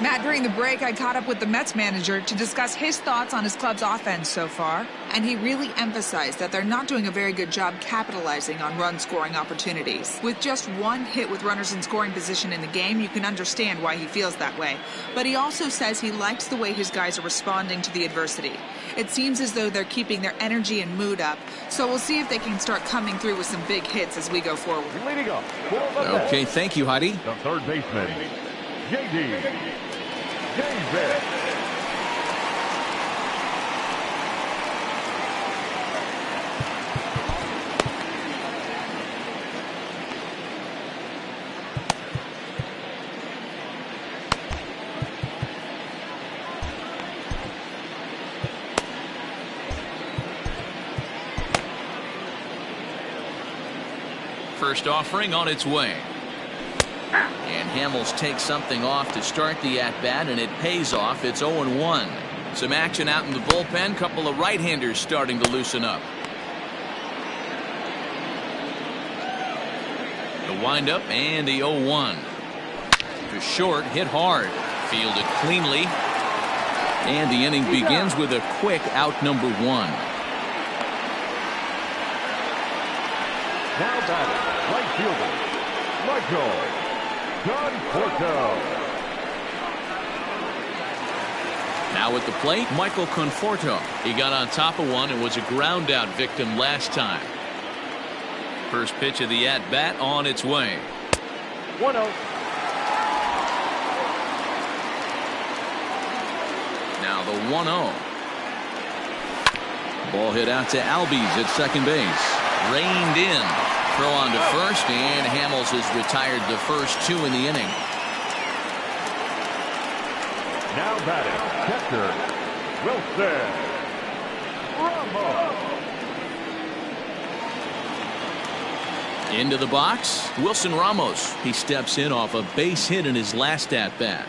Matt, during the break, I caught up with the Mets manager to discuss his thoughts on his club's offense so far, and he really emphasized that they're not doing a very good job capitalizing on run-scoring opportunities. With just 1 hit with runners in scoring position in the game, you can understand why he feels that way. But he also says he likes the way his guys are responding to the adversity. It seems as though they're keeping their energy and mood up, so we'll see if they can start coming through with some big hits as we go forward. Leading off. Okay, thank you, Heidi. The third baseman, J.D. Davis. First offering on its way. And Hamels takes something off to start the at-bat, and it pays off. It's 0-1. Some action out in the bullpen. Couple of right-handers starting to loosen up. The windup and the 0-1. To short, hit hard. Fielded cleanly. And the inning begins with a quick out number 1. Now batting, right fielder, Michael Conforto. Now at the plate, Michael Conforto. He got on top of one and was a ground out victim last time. First pitch of the at-bat on its way. 1-0. Now the 1-0. Ball hit out to Albies at second base. Reined in. Throw on to first, and Hamels has retired the first 2 in the inning. Now batting, catcher, Wilson Ramos. Into the box, Wilson Ramos. He steps in off a base hit in his last at-bat.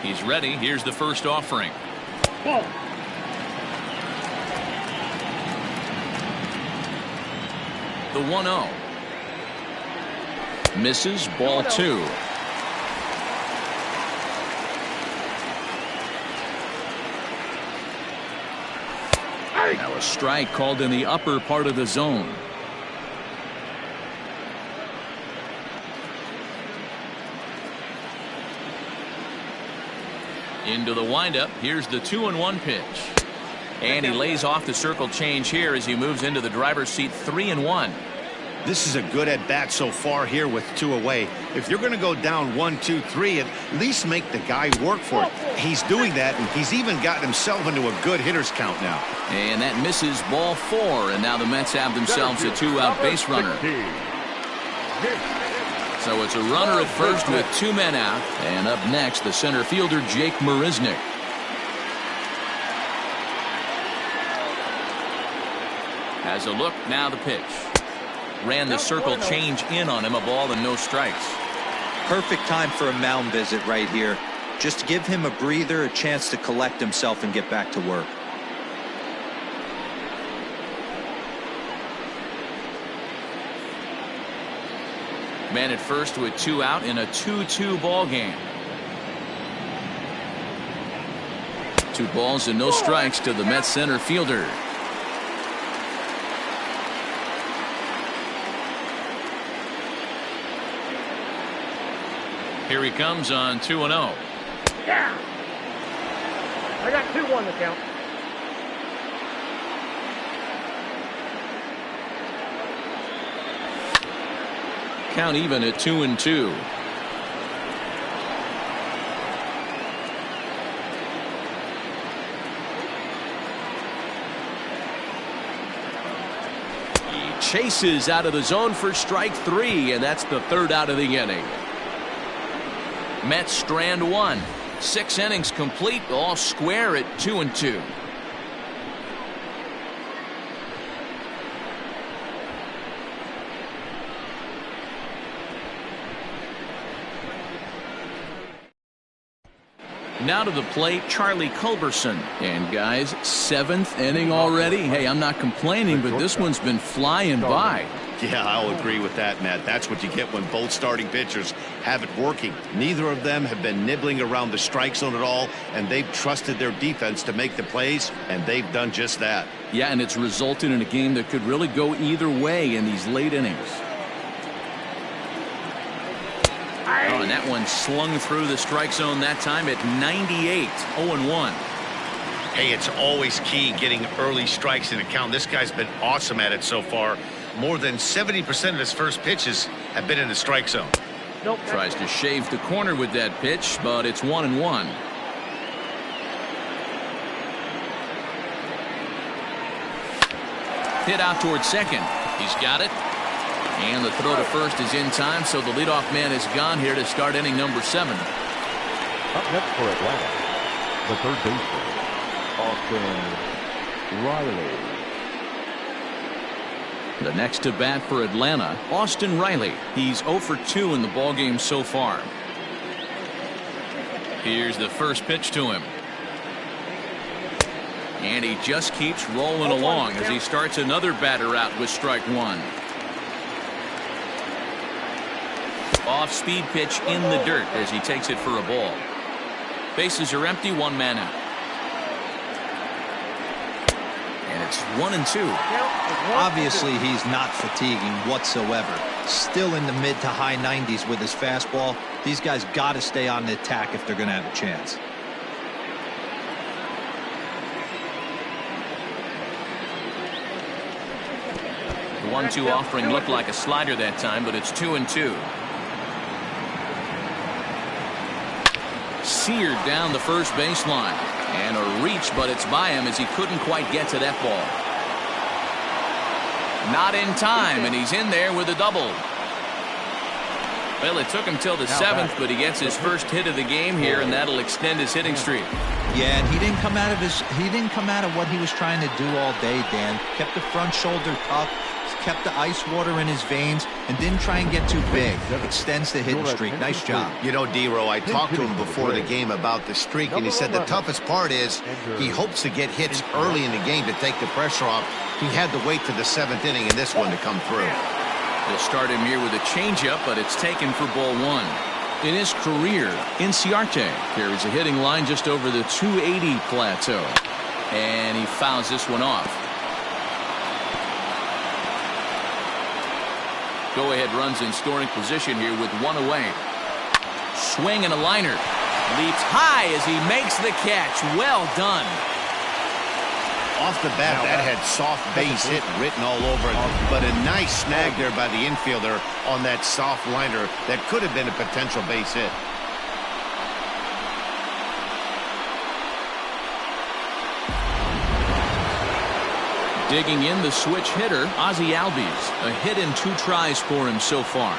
He's ready. Here's the first offering. Ball. The 1-0. Misses, ball 2. Now a strike called in the upper part of the zone. Into the windup. Here's the 2-1 pitch. And he lays off the circle change here as he moves into the driver's seat. 3-1. This is a good at bat so far here with 2 away. If you're going to go down 1, 2, 3, at least make the guy work for it. He's doing that, and he's even gotten himself into a good hitter's count now. And that misses, ball 4, and now the Mets have themselves a 2-out base runner. So it's a runner at first with 2 men out, and up next the center fielder Jake Marisnick. Has a look, now the pitch. Ran the circle change in on him, a ball and no strikes. Perfect time for a mound visit right here. Just give him a breather, a chance to collect himself and get back to work. Man at first with 2 out in a 2-2 ball game. 2 balls and no strikes to the Mets center fielder. Here he comes on 2-0. Yeah. I got 2-1 to count. Count even at 2-2. He chases out of the zone for strike 3, and that's the 3rd out of the inning. Mets strand 1. 6 innings complete, all square at 2-2. Now to the plate, Charlie Culberson. And guys, 7th inning already. Hey, I'm not complaining, but this one's been flying by. Yeah, I'll agree with that, Matt. That's what you get when both starting pitchers have it working. Neither of them have been nibbling around the strike zone at all, and they've trusted their defense to make the plays, and they've done just that. Yeah, and it's resulted in a game that could really go either way in these late innings. Oh, and that one slung through the strike zone that time at 98, 0-1. Hey, it's always key getting early strikes in a count. This guy's been awesome at it so far. More than 70% of his first pitches have been in the strike zone. Nope. Tries to shave the corner with that pitch, but it's 1-1. Hit out towards second. He's got it. And the throw to first is in time, so the leadoff man is gone here to start inning number 7. Up next for Atlanta, the third baseman, Austin Riley. The next to bat for Atlanta, Austin Riley. He's 0 for 2 in the ballgame so far. Here's the first pitch to him. And he just keeps rolling along as he starts another batter out with strike 1. Off-speed pitch in the dirt as he takes it for a ball. Bases are empty, 1 man out. And it's 1-2. Obviously, he's not fatiguing whatsoever. Still in the mid to high 90s with his fastball. These guys got to stay on the attack if they're going to have a chance. The 1-2 offering looked like a slider that time, but it's 2-2. Seared down the first baseline. And a reach, but it's by him as he couldn't quite get to that ball. Not in time, and he's in there with a double. Well, it took him till the 7th, but he gets his first hit of the game here, and that'll extend his hitting streak. Yeah, and he didn't come out of what he was trying to do all day, Dan. Kept the front shoulder tucked, kept the ice water in his veins, and didn't try and get too big. Extends the hitting streak. Nice job. You know, D-Row, I talked to him before the game about the streak, and he said the toughest part is he hopes to get hits early in the game to take the pressure off. He had to wait to the 7th inning in this one to come through. They'll start him here with a changeup, but it's taken for ball 1. In his career, Inciarte carries a hitting line just over the 280 plateau. And he fouls this one off. Go-ahead runs in scoring position here with 1 away. Swing and a liner. Leaps high as he makes the catch. Well done. Off the bat, that had soft base hit written all over it, but a nice snag there by the infielder on that soft liner that could have been a potential base hit. Digging in the switch hitter, Ozzie Albies. A hit in 2 tries for him so far.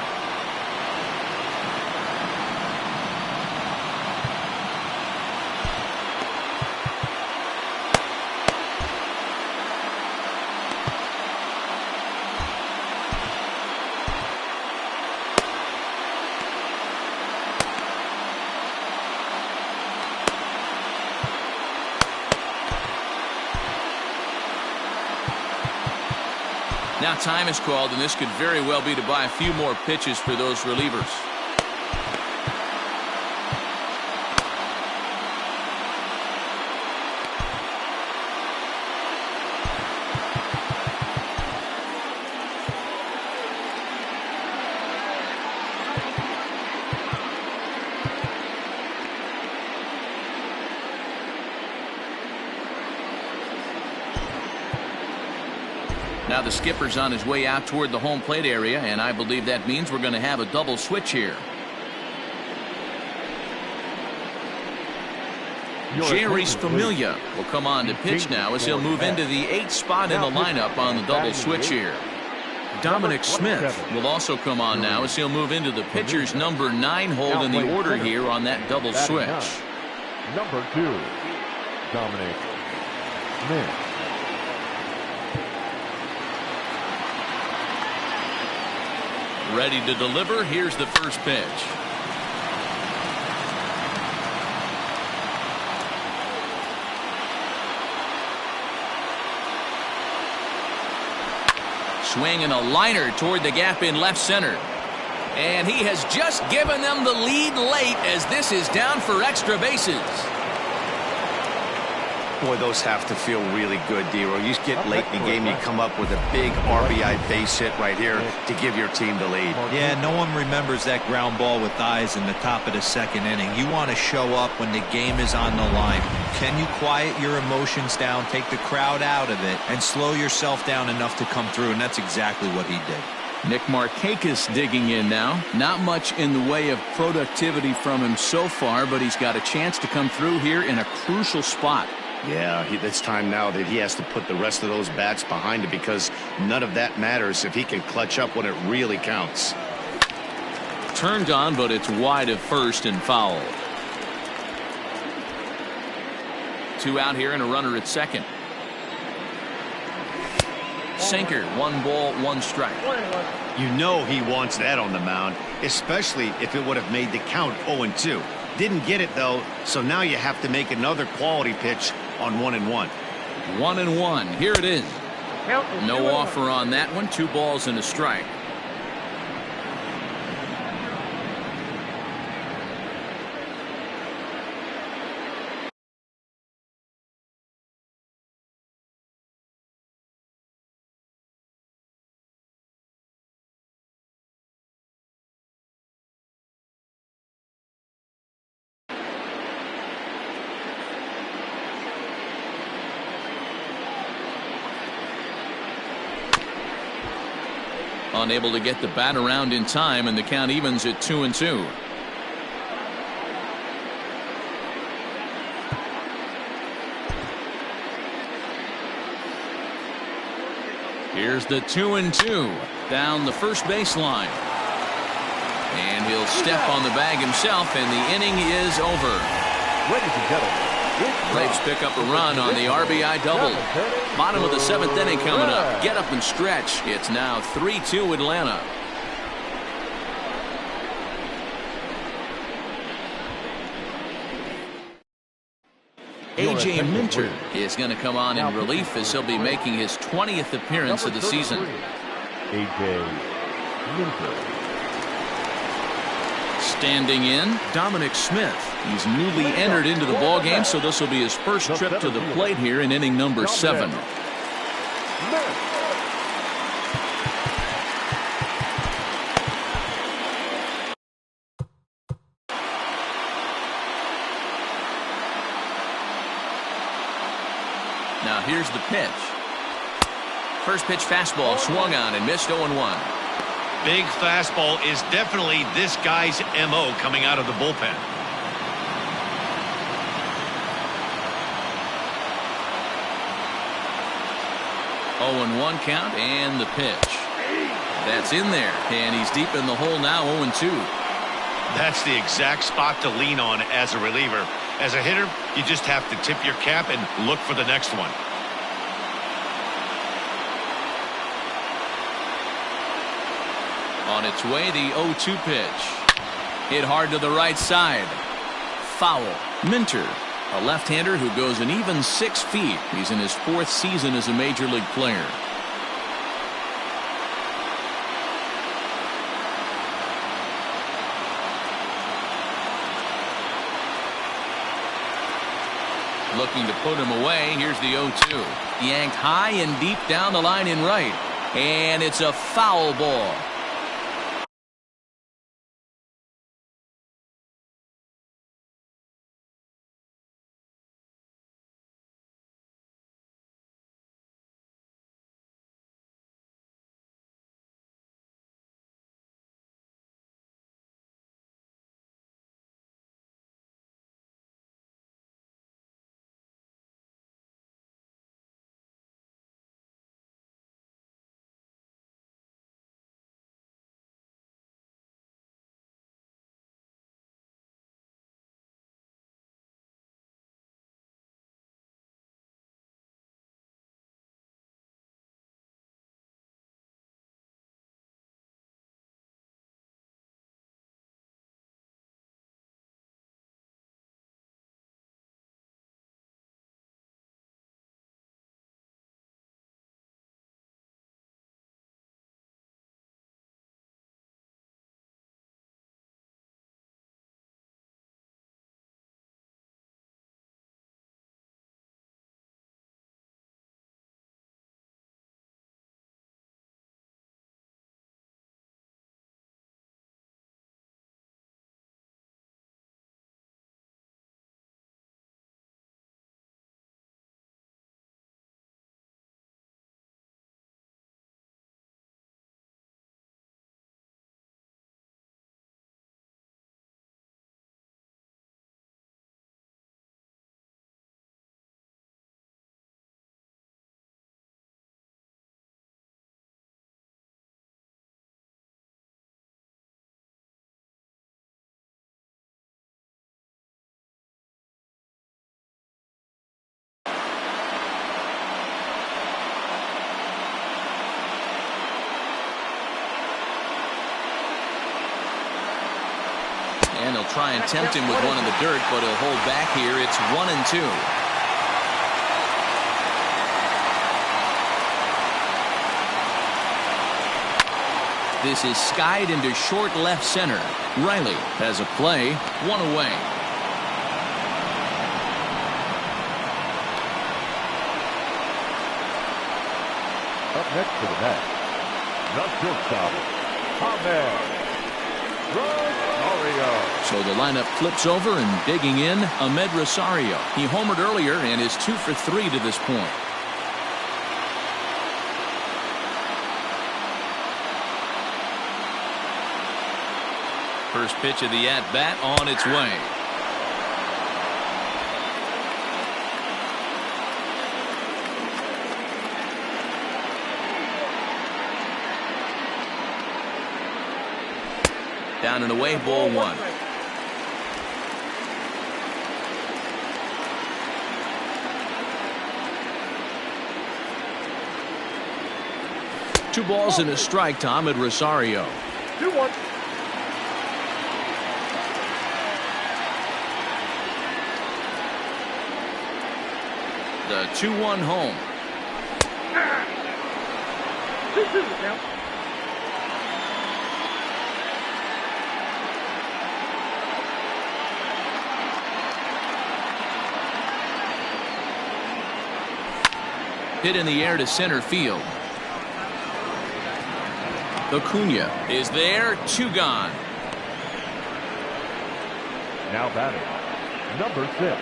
Now time is called, and this could very well be to buy a few more pitches for those relievers. Now the skipper's on his way out toward the home plate area, and I believe that means we're going to have a double switch here. Jerry's Familia will come on to pitch now as he'll move into the 8th spot in the lineup on the double switch here. Dominic Smith will also come on now as he'll move into the pitcher's number 9 hold in the order here on that double switch. Number 2, Dominic Smith. Ready to deliver. Here's the first pitch. Swinging a liner toward the gap in left center. And he has just given them the lead late as this is down for extra bases. Boy, those have to feel really good, D-Row. You get late in the game, you come up with a big RBI base hit right here to give your team the lead. Yeah, no one remembers that ground ball with eyes in the top of the 2nd inning. You want to show up when the game is on the line. Can you quiet your emotions down, take the crowd out of it, and slow yourself down enough to come through? And that's exactly what he did. Nick Markakis digging in now. Not much in the way of productivity from him so far, but he's got a chance to come through here in a crucial spot. Yeah, it's time now that he has to put the rest of those bats behind it, because none of that matters if he can clutch up when it really counts. Turned on, but it's wide of first and foul. 2 out here and a runner at second. Sinker, 1 ball, 1 strike. You know he wants that on the mound, especially if it would have made the count 0-2. Didn't get it though, so now you have to make another quality pitch on 1-1. 1-1. Here it is. No offer on that one. 2 balls and a strike. Unable to get the bat around in time, and the count evens at 2-2. Here's the 2-2 down the first baseline. And he'll step on the bag himself, and the inning is over. Ladies and gentlemen, Braves pick up a run on the RBI double. Bottom of the 7th inning coming up. Get up and stretch. It's now 3-2 Atlanta. A.J. Minter is going to come on in relief as he'll be making his 20th appearance of the season. A.J. Minter. Standing in, Dominic Smith. He's newly entered into the ballgame, so this will be his first trip to the plate here in inning number 7. Now here's the pitch. First pitch fastball swung on and missed 0-1. Big fastball is definitely this guy's MO coming out of the bullpen. 0-1 count, and the pitch. That's in there, and he's deep in the hole now, 0-2. That's the exact spot to lean on as a reliever. As a hitter, you just have to tip your cap and look for the next one. On its way, the 0-2 pitch. Hit hard to the right side. Foul. Minter, a left-hander who goes an even 6 feet. He's in his 4th season as a major league player. Looking to put him away. Here's the 0-2. Yanked high and deep down the line in right. And it's a foul ball. And he'll try and tempt him with one in the dirt, but he'll hold back here. It's 1-2. This is skied into short left center. Riley has a play, one away. Up next to the bat, the shortstop, Ahmed Rosario. So the lineup flips over and digging in, Ahmed Rosario. He homered earlier and is 2 for 3 to this point. First pitch of the at-bat on its way. Down and away, ball 1. Two balls and a strike to Ahmed Rosario. 2-1. The 2-1 home. 2-2 now. Hit in the air to center field. Acuna is there, 2 gone. Now batting, number 6.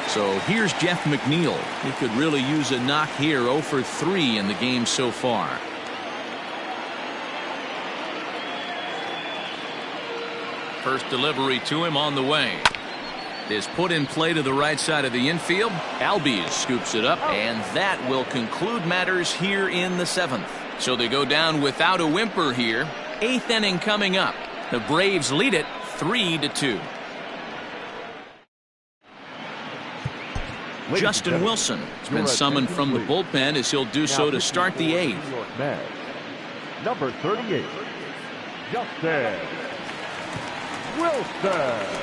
So here's Jeff McNeil. He could really use a knock here. 0 for 3 in the game so far. First delivery to him on the way. Is put in play to the right side of the infield. Albies scoops it up, and that will conclude matters here in the 7th. So they go down without a whimper here. 8th inning coming up. The Braves lead it 3-2. Justin Wilson has been summoned from the bullpen as he'll do so to start the 8th. Number 38, Justin Wilson.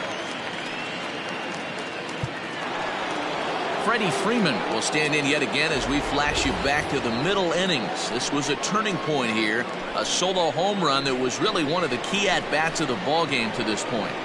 Freddie Freeman will stand in yet again as we flash you back to the middle innings. This was a turning point here, a solo home run that was really one of the key at-bats of the ball game to this point.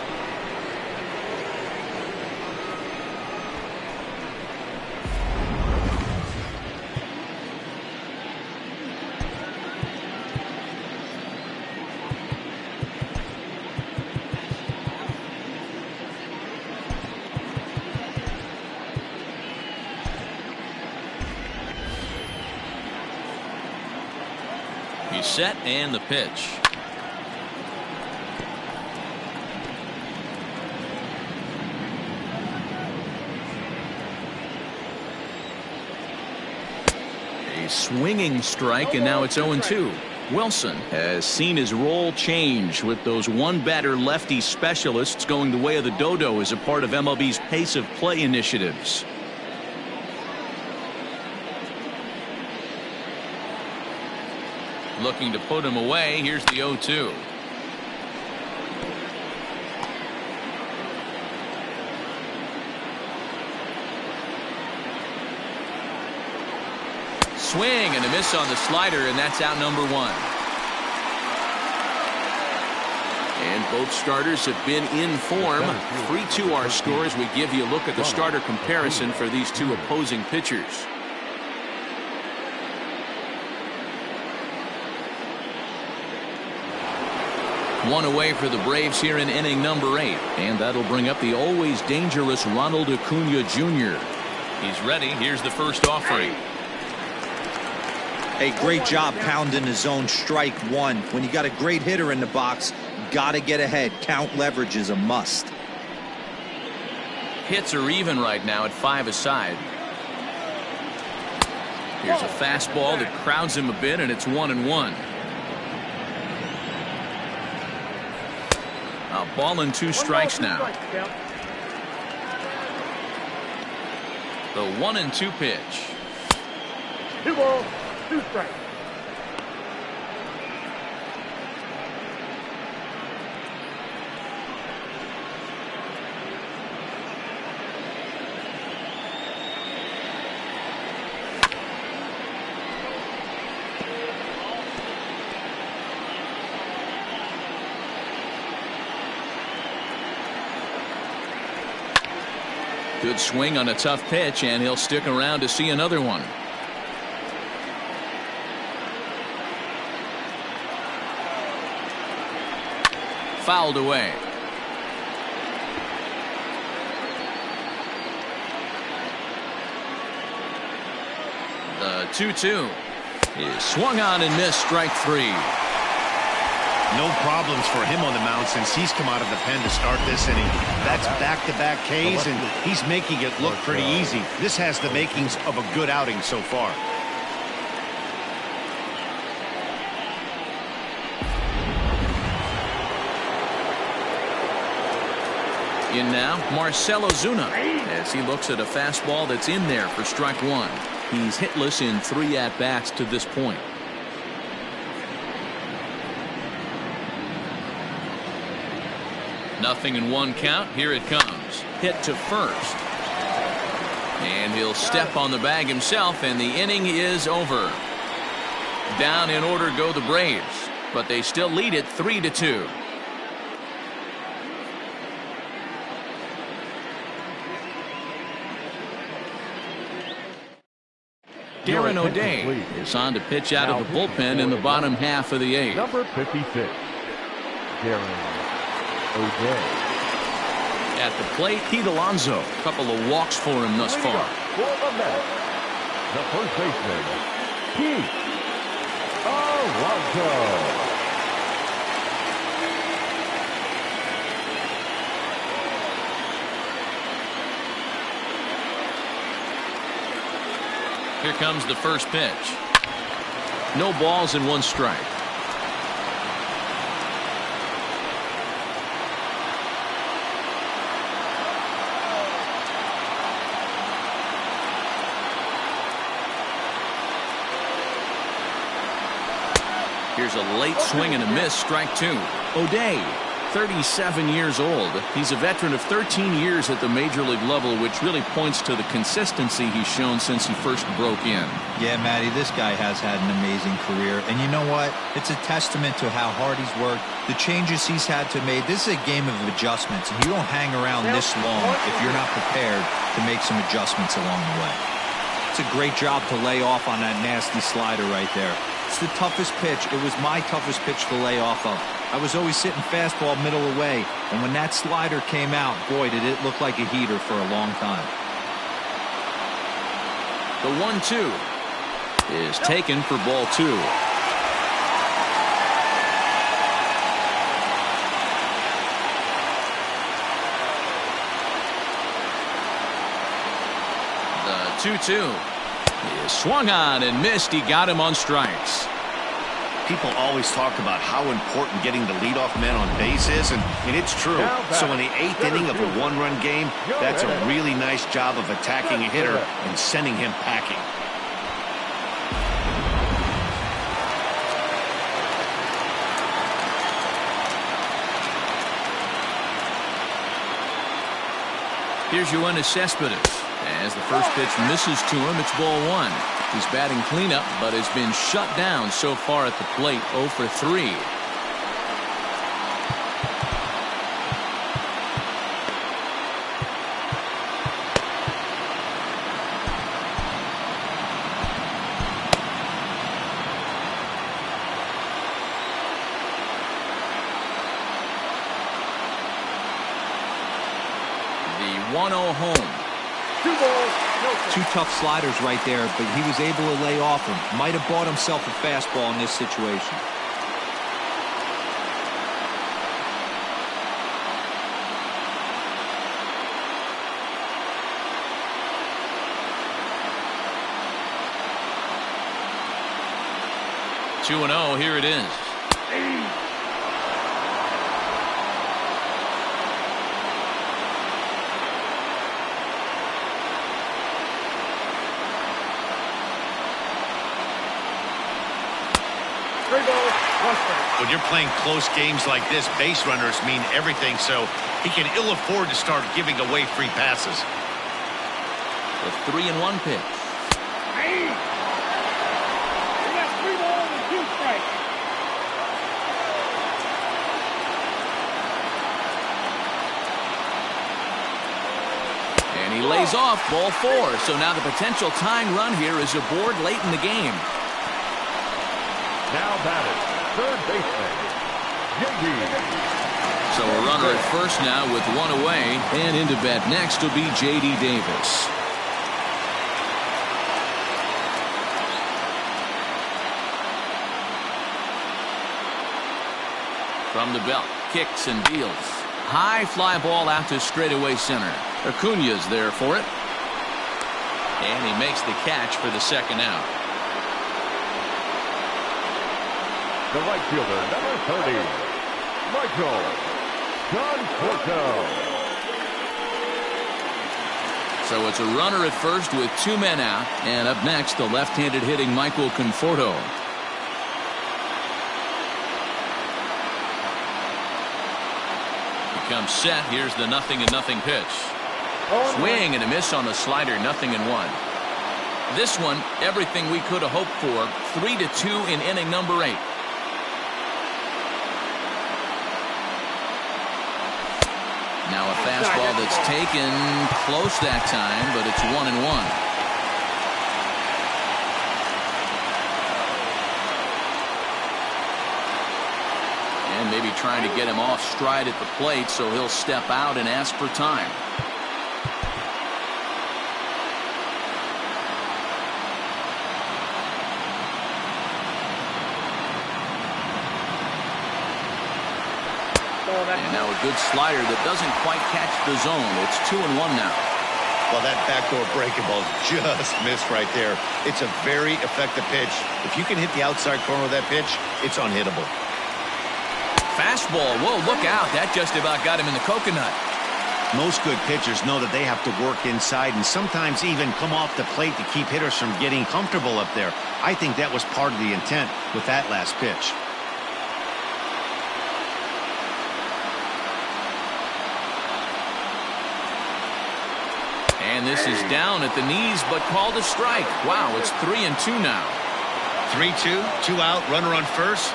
He's set and the pitch. A swinging strike, and now it's 0-2. Wilson has seen his role change with those one-batter lefty specialists going the way of the dodo as a part of MLB's pace of play initiatives. Looking to put him away. Here's the 0-2. Swing and a miss on the slider, and that's out number 1. And both starters have been in form. 3-2 our score as we give you a look at the starter comparison for these two opposing pitchers. One away for the Braves here in inning number 8. And that'll bring up the always dangerous Ronald Acuna Jr. He's ready. Here's the first offering. Hey, great job pounding the zone. Strike 1. When you got a great hitter in the box, gotta get ahead. Count leverage is a must. Hits are even right now at 5 aside. Here's a fastball that crowds him a bit, and it's 1-1. A ball and 2 strikes now. The 1-2 pitch. 2 balls, 2 strikes. Good swing on a tough pitch, and he'll stick around to see another one. Fouled away. The 2-2 is swung on and missed. Strike 3. No problems for him on the mound since he's come out of the pen to start this inning. That's back-to-back Ks, and he's making it look pretty easy. This has the makings of a good outing so far. In now, Marcell Ozuna, as he looks at a fastball that's in there for strike 1. He's hitless in 3 at-bats to this point. Nothing in 1 count. Here it comes. Hit to first. And he'll step on the bag himself, and the inning is over. Down in order go the Braves, but they still lead it 3-2. Darren O'Day is on to pitch out of the bullpen in the bottom half of the 8th. Number 56, Darren O'Day. At the plate, Pete Alonso. A couple of walks for him thus far. For the Mets, the first baseman, Pete Alonso. Here comes the first pitch. No balls and 1 strike. Here's a late swing and a miss. Strike 2. O'Day 37 years old. He's a veteran of 13 years at the major league level, which really points to the consistency he's shown since he first broke in. Yeah, Matty, this guy has had an amazing career. And you know what? It's a testament to how hard he's worked, the changes he's had to make. This is a game of adjustments, and you don't hang around this long if you're not prepared to make some adjustments along the way. It's a great job to lay off on that nasty slider right there. It's the toughest pitch. It was my toughest pitch to lay off of. I was always sitting fastball middle away, and when that slider came out, boy, did it look like a heater for a long time. The 1-2 is taken for ball 2. The 2-2 is swung on and missed. He got him on strikes. People always talk about how important getting the leadoff man on base is, and it's true. So in the 8th inning of a one-run game, that's a really nice job of attacking a hitter and sending him packing. Here's Yoenis Cespedes. As the first pitch misses to him, it's ball 1. He's batting cleanup, but has been shut down so far at the plate, 0 for 3. The 1-0 home. 2 balls, no strikes. 2 tough sliders right there, but he was able to lay off them. Might have bought himself a fastball in this situation. Two and 0, here it is. When you're playing close games like this, base runners mean everything, so he can ill afford to start giving away free passes. The 3-1 pitch. He got 3 balls and 2 strikes. And he lays off ball 4. So now the potential tying run here is aboard late in the game. Now batted, third baseman, J.D. So a runner at first now with 1 away, and into bat next will be J.D. Davis. From the belt, kicks and deals. High fly ball out to straightaway center. Acuna's there for it. And he makes the catch for the second out. The right fielder, number 30, Michael Conforto. So it's a runner at first with 2 men out, and up next the left-handed hitting Michael Conforto. He comes set. Here's the 0-0 pitch. Swing and a miss on the slider, 0-1. This one, everything we could have hoped for. 3-2 in inning number 8. Now a fastball that's taken close that time, but it's 1-1. And maybe trying to get him off stride at the plate, so he'll step out and ask for time. And now a good slider that doesn't quite catch the zone. It's 2-1 now. Well, that backdoor breaking ball just missed right there. It's a very effective pitch. If you can hit the outside corner of that pitch, it's unhittable. Fastball. Whoa, look out. That just about got him in the coconut. Most good pitchers know that they have to work inside and sometimes even come off the plate to keep hitters from getting comfortable up there. I think that was part of the intent with that last pitch. And this is down at the knees, but called a strike. Wow, it's 3-2 now. 3-2, 2 out, runner on first.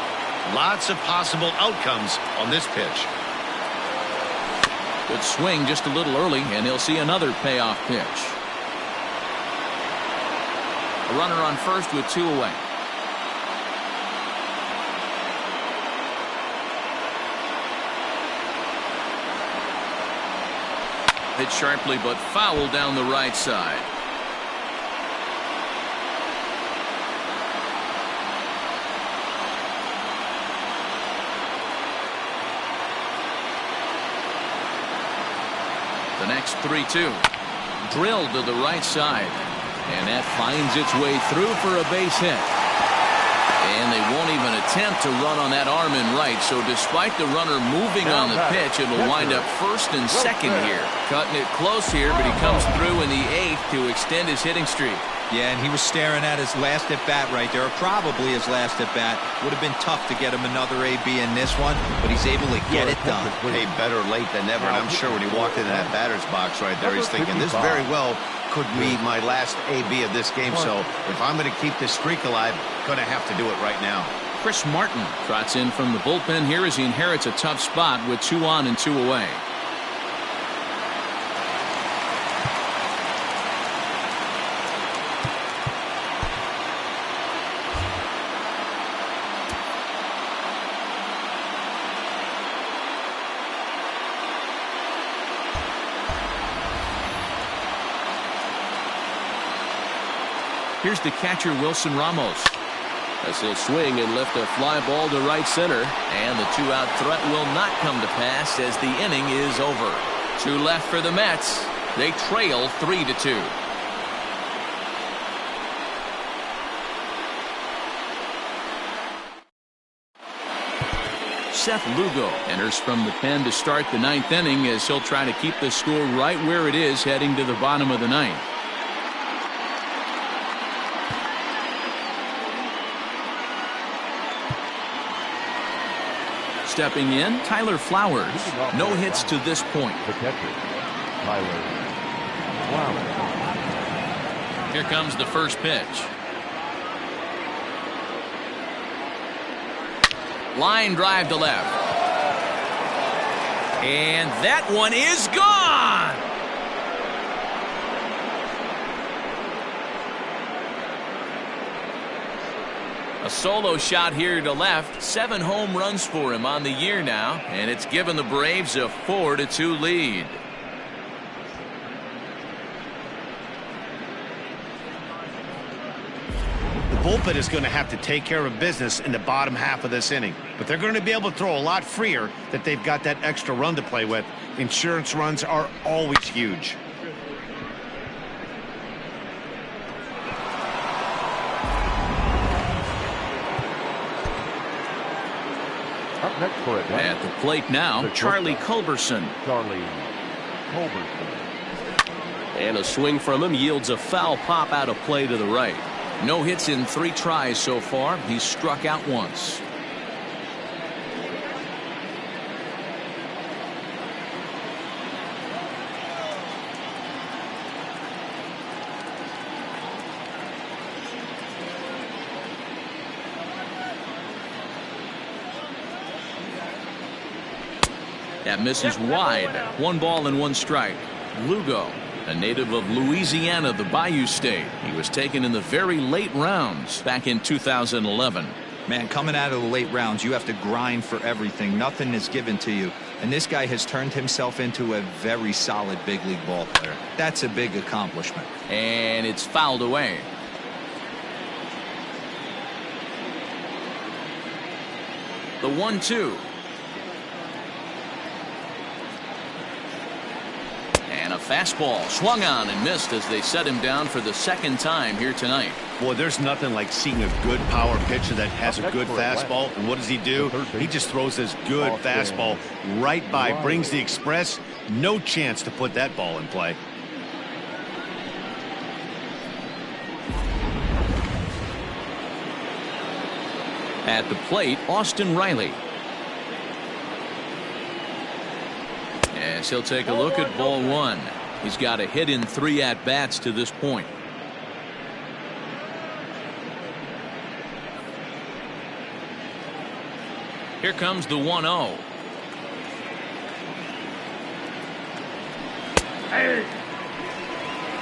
Lots of possible outcomes on this pitch. Good swing just a little early, and he'll see another payoff pitch. A runner on first with 2 away. Hit sharply, but foul down the right side. The next 3-2. Drilled to the right side. And that finds its way through for a base hit. And they won't even attempt to run on that arm in right. So despite the runner moving on the pitch, it'll wind up first and second here. Cutting it close here, but he comes through in the 8th to extend his hitting streak. Yeah, and he was staring at his last at-bat right there, or probably his last at-bat. Would have been tough to get him another AB in this one, but he's able to get it done. Hey, better late than never, and I'm sure when he walked into that batter's box right there, he's thinking, this very well could be my last AB of this game, so if I'm going to keep this streak alive, going to have to do it right now. Chris Martin trots in from the bullpen here as he inherits a tough spot with 2 on and 2 away. Here's the catcher, Wilson Ramos. As he'll swing and lift a fly ball to right center. And the 2-out threat will not come to pass as the inning is over. 2 left for the Mets. They trail 3-2. Seth Lugo enters from the pen to start the 9th inning as he'll try to keep the score right where it is heading to the bottom of the 9th. Stepping in, Tyler Flowers. No hits to this point. The catcher, Tyler Flowers. Here comes the first pitch. Line drive to left. And that one is gone. A solo shot here to left. 7 home runs for him on the year now, and it's given the Braves a 4-2 lead. The bullpen is going to have to take care of business in the bottom half of this inning, but they're going to be able to throw a lot freer that they've got that extra run to play with. Insurance runs are always huge. Up next for it. At the plate now, Charlie Culberson. And a swing from him yields a foul pop out of play to the right. No hits in 3 tries so far. He's struck out once. That misses wide. 1 ball and 1 strike. Lugo, a native of Louisiana, the Bayou State. He was taken in the very late rounds back in 2011. Man, coming out of the late rounds, you have to grind for everything. Nothing is given to you. And this guy has turned himself into a very solid big league ball player. That's a big accomplishment. And it's fouled away. The 1-2. And a fastball swung on and missed as they set him down for the 2nd time here tonight. Boy, there's nothing like seeing a good power pitcher that has a good fastball. And what does he do? He just throws this good fastball right by, brings the express. No chance to put that ball in play. At the plate, Austin Riley. As he'll take a look at ball 1. He's got a hit in 3 at-bats to this point. Here comes the 1-0.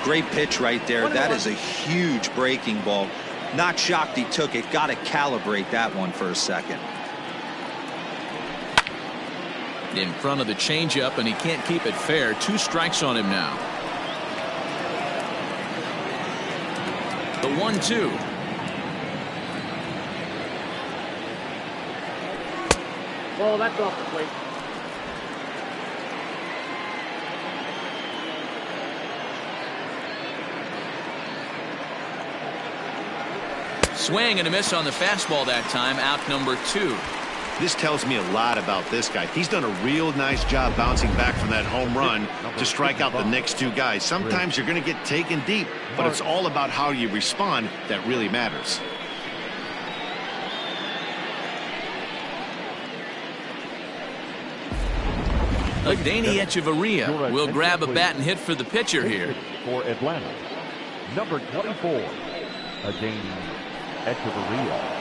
Great pitch right there. That is a huge breaking ball. Not shocked he took it. Got to calibrate that one for a second. In front of the changeup, and he can't keep it fair. 2 strikes on him now. The 1-2. Ball, that's off the plate. Swing and a miss on the fastball that time. Out number 2. This tells me a lot about this guy. He's done a real nice job bouncing back from that home run to strike out the next 2 guys. Sometimes you're going to get taken deep, but it's all about how you respond that really matters. Danny Echeverria will grab a bat and hit for the pitcher here. For Atlanta, number 24, Danny Echeverria.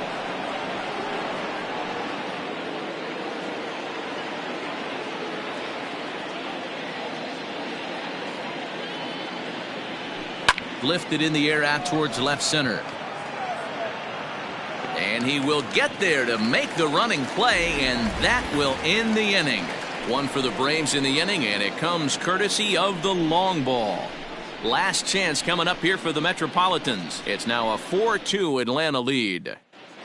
Lifted in the air out towards left center. And he will get there to make the running play, and that will end the inning. 1 for the Braves in the inning, and it comes courtesy of the long ball. Last chance coming up here for the Metropolitans. It's now a 4-2 Atlanta lead.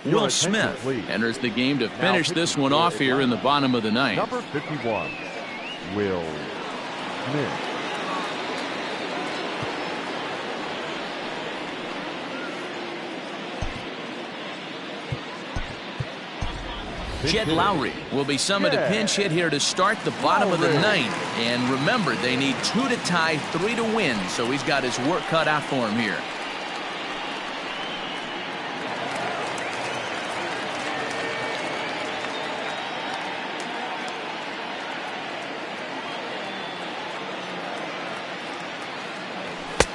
Will Smith enters the game to finish this one off here in the bottom of the 9th. Number 51, Will Smith. Jed Lowry will be summoned a pinch hit here to start the bottom of the 9th. And remember, they need 2 to tie, 3 to win, so he's got his work cut out for him here.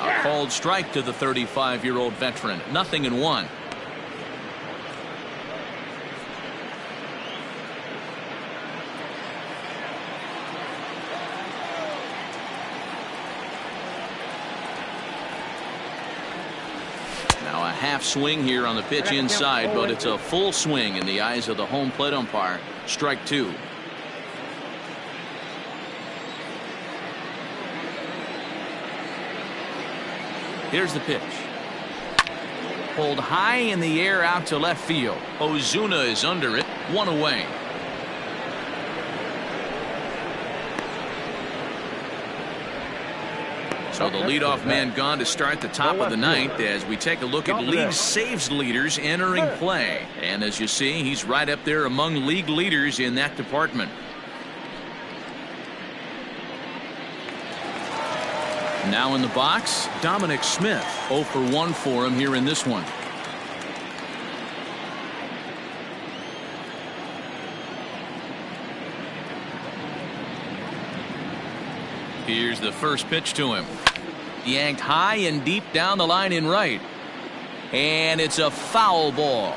A called strike to the 35-year-old veteran. 0-1. Half swing here on the pitch inside, but it's a full swing in the eyes of the home plate umpire. Strike 2. Here's the pitch. Pulled high in the air out to left field. Ozuna is under it. 1 away. So the leadoff man gone to start the top of the 9th as we take a look at league saves leaders entering play. And as you see, he's right up there among league leaders in that department. Now in the box, Dominic Smith. 0 for 1 for him here in this one. Here's the first pitch to him. Yanked high and deep down the line in right. And it's a foul ball.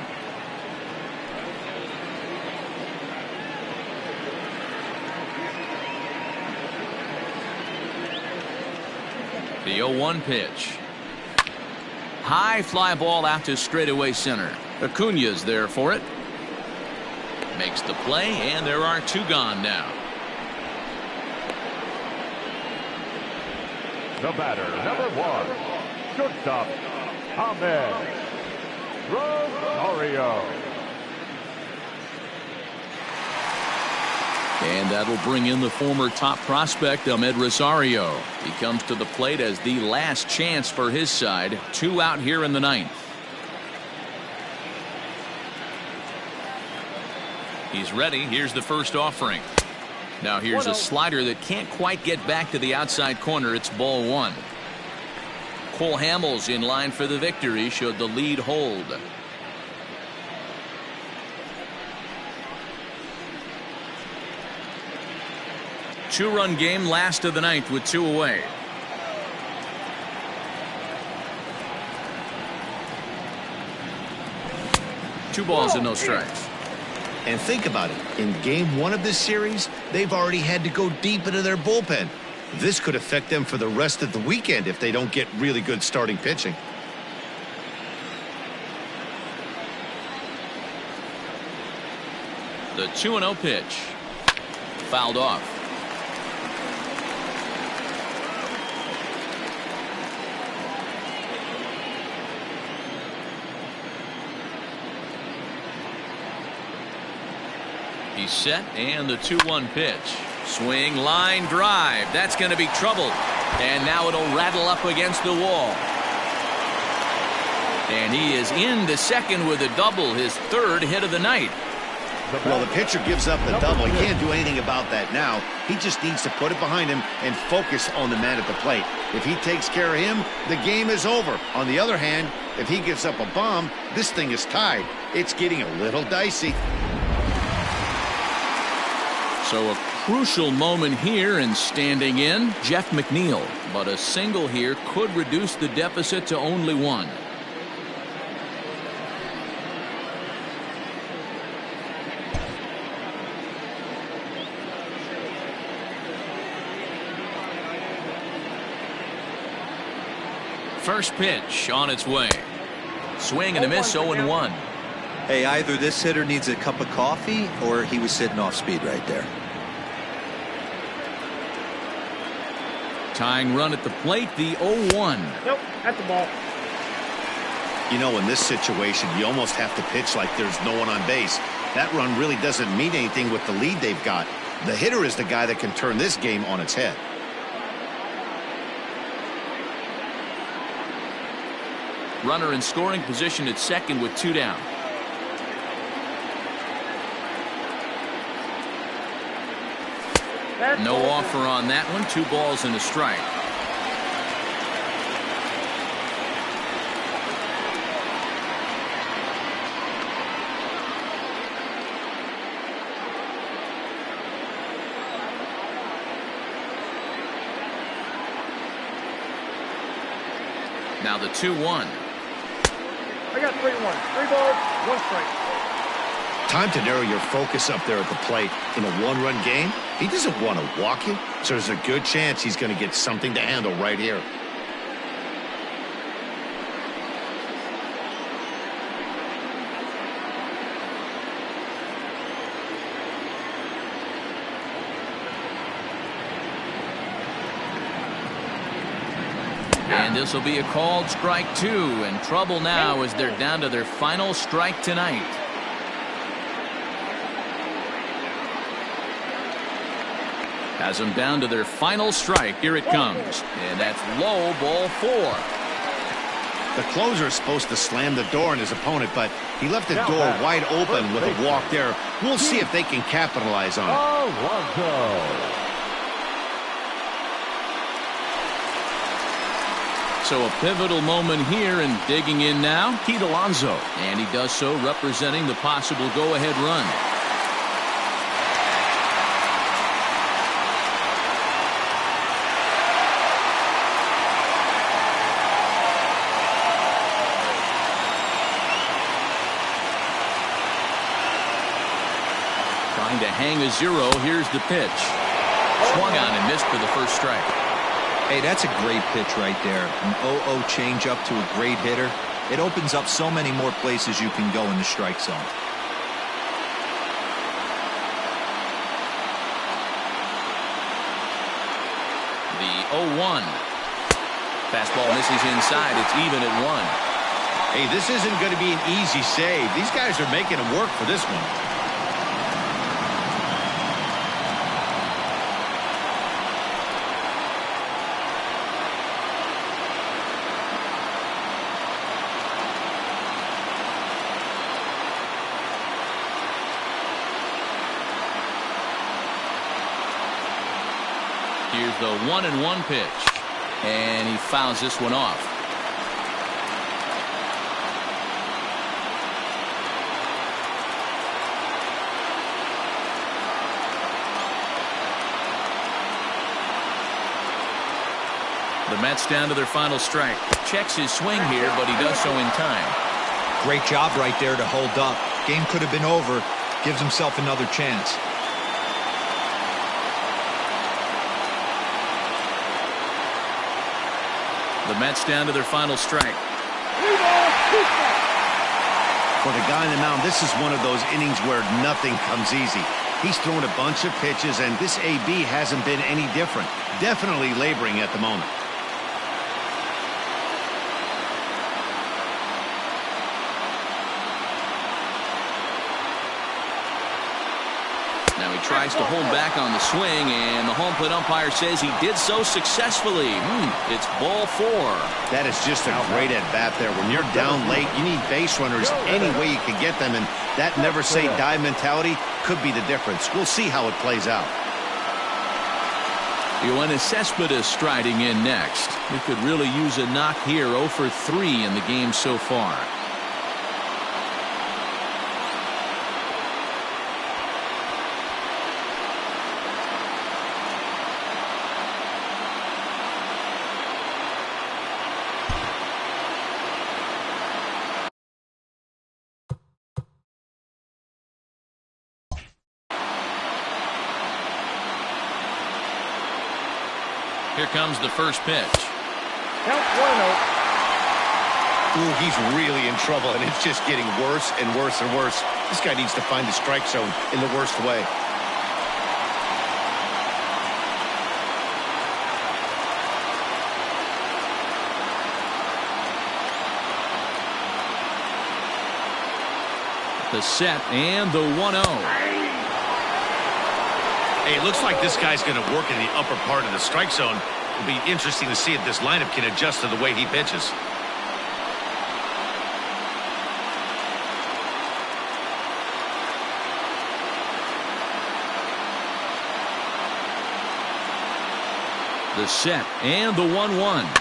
The 0-1 pitch. High fly ball out to straightaway center. Acuna's there for it. Makes the play, and there are 2 gone now. The batter, number 1, shortstop, Ahmed Rosario. And that'll bring in the former top prospect, Ahmed Rosario. He comes to the plate as the last chance for his side. 2 out here in the 9th. He's ready. Here's the first offering. Now here's a slider that can't quite get back to the outside corner. It's ball 1. Cole Hamels in line for the victory should the lead hold. Two-run game, last of the 9th with 2 away. 2 balls and no strikes. And think about it. In game 1 of this series, they've already had to go deep into their bullpen. This could affect them for the rest of the weekend if they don't get really good starting pitching. The 2-0 pitch. Fouled off. He's set, and the 2-1 pitch. Swing, line drive. That's going to be trouble. And now it'll rattle up against the wall. And he is into second with a double, his 3rd hit of the night. Well, the pitcher gives up the double. He can't do anything about that now. He just needs to put it behind him and focus on the man at the plate. If he takes care of him, the game is over. On the other hand, if he gives up a bomb, this thing is tied. It's getting a little dicey. So a crucial moment here, and standing in, Jeff McNeil. But a single here could reduce the deficit to only 1. First pitch on its way. Swing and a miss, 0-1. Hey, either this hitter needs a cup of coffee or he was sitting off speed right there. Tying run at the plate, the 0-1. Nope, at the ball. You know, in this situation, you almost have to pitch like there's no one on base. That run really doesn't mean anything with the lead they've got. The hitter is the guy that can turn this game on its head. Runner in scoring position at second with 2 down. No offer on that one. 2 balls and a strike. Now the 2-1. I got 3-1. 3 balls, 1 strike. Time to narrow your focus up there at the plate. In a 1-run game, he doesn't want to walk you, so there's a good chance he's going to get something to handle right here. And this will be a called strike 2, and trouble now as they're down to their final strike tonight. Has them down to their final strike. Here it comes. And that's low, ball 4. The closer is supposed to slam the door on his opponent, but he left the door wide open with a walk there. We'll see if they can capitalize on it. So a pivotal moment here, and digging in now, Pete Alonso. And he does so representing the possible go-ahead run. Trying to hang a 0. Here's the pitch. Swung on and missed for the first strike. Hey, that's a great pitch right there. An 0-0 changeup to a great hitter. It opens up so many more places you can go in the strike zone. The 0-1. Fastball misses inside. It's even at 1. Hey, this isn't going to be an easy save. These guys are making him work for this one. Here's the 1-1 pitch. And he fouls this one off. The Mets down to their final strike. Checks his swing here, but he does so in time. Great job right there to hold up. Game could have been over. Gives himself another chance. The Mets down to their final strike. For the guy on the mound, this is one of those innings where nothing comes easy. He's thrown a bunch of pitches, and this AB hasn't been any different. Definitely laboring at the moment. Now he tries to hold back on the swing, and the home plate umpire says he did so successfully. It's ball 4. That is just a great at-bat there. When you're down late, you need base runners any way you can get them, and that never-say-die mentality could be the difference. We'll see how it plays out. Yoenis Cespedes striding in next. We could really use a knock here. 0 for 3 in the game so far. Here comes the first pitch. Count 1-0. Ooh, he's really in trouble, and it's just getting worse and worse and worse. This guy needs to find the strike zone in the worst way. The set and the 1-0. Hey, it looks like this guy's going to work in the upper part of the strike zone. It'll be interesting to see if this lineup can adjust to the way he pitches. The set and the 1-1.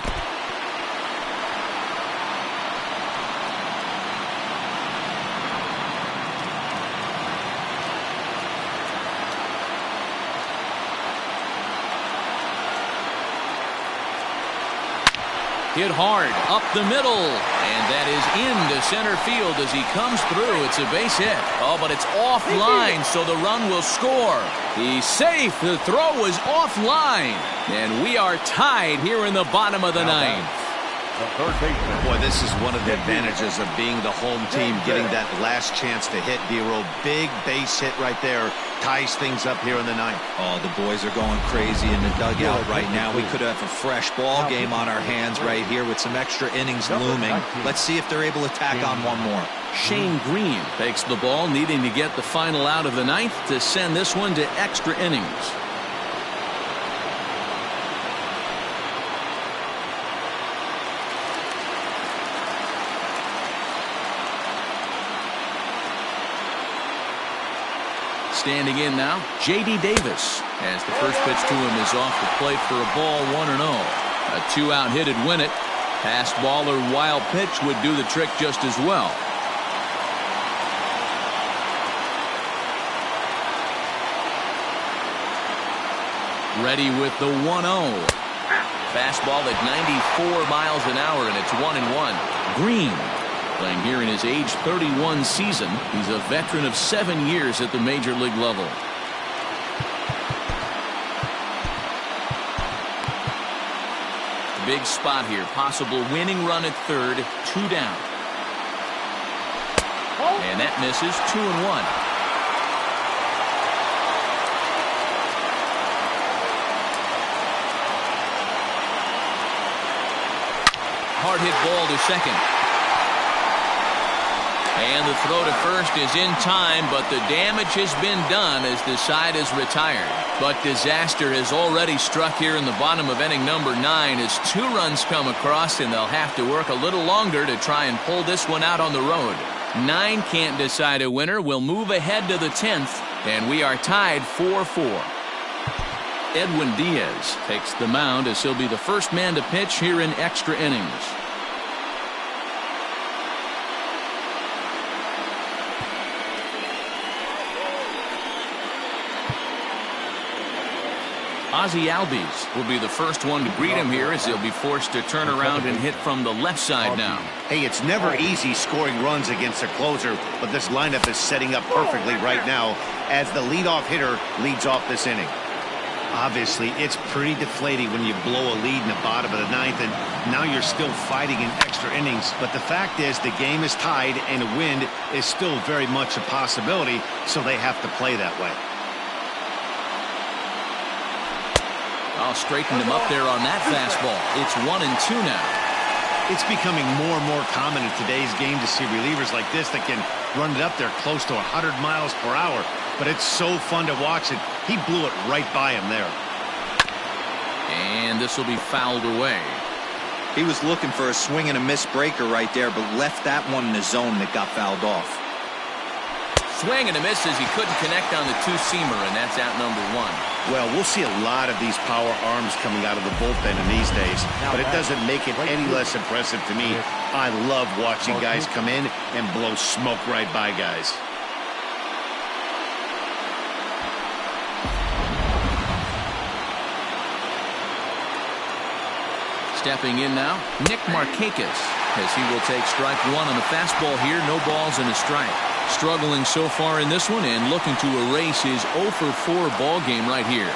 Hit hard up the middle, and that is into center field as he comes through. It's a base hit. Oh, but it's offline, so the run will score. He's safe. The throw was offline, and we are tied here in the bottom of the ninth. Boy, this is one of the advantages of being the home team, getting that last chance to hit. D-Roll, big base hit right there, ties things up here in the ninth. Oh, the boys are going crazy in the dugout right now. We could have a fresh ball game on our hands right here with some extra innings looming. Let's see if they're able to tack on one more. Shane Green takes the ball, needing to get the final out of the ninth to send this one to extra innings. Standing in now, J.D. Davis, as the first pitch to him is off the plate for a ball, 1-0. A 2-out hit'd win it. Pass ball or wild pitch would do the trick just as well. Ready with the 1-0. Fastball at 94 miles an hour, and it's 1-1. Green, playing here in his age 31 season. He's a veteran of 7 years at the major league level. Big spot here. Possible winning run at third. 2 down. And that misses. 2-1. Hard hit ball to second. And the throw to first is in time, but the damage has been done as the side is retired. But disaster has already struck here in the bottom of inning number 9 as 2 runs come across, and they'll have to work a little longer to try and pull this one out on the road. 9 can't decide a winner. We'll move ahead to the 10th, and we are tied 4-4. Edwin Diaz takes the mound as he'll be the first man to pitch here in extra innings. Ozzie Albies will be the first one to greet him here as he'll be forced to turn around and hit from the left side now. Hey, it's never easy scoring runs against a closer, but this lineup is setting up perfectly right now as the leadoff hitter leads off this inning. Obviously, it's pretty deflating when you blow a lead in the bottom of the ninth, and now you're still fighting in extra innings. But the fact is, the game is tied, and a win is still very much a possibility, so they have to play that way. I'll straighten him up there on that fastball. It's 1-2 now. It's becoming more and more common in today's game to see relievers like this that can run it up there close to 100 miles per hour. But it's so fun to watch it. He blew it right by him there. And this will be fouled away. He was looking for a swing and a miss breaker right there, but left that one in the zone that got fouled off. Swing and a miss as he couldn't connect on the two-seamer, and that's out number one. Well, we'll see a lot of these power arms coming out of the bullpen in these days, but it doesn't make it any less impressive to me. I love watching guys come in and blow smoke right by guys. Stepping in now, Nick Markakis, as he will take strike one on the fastball here. No balls and a strike. Struggling so far in this one and looking to erase his 0-for-4 ball game right here.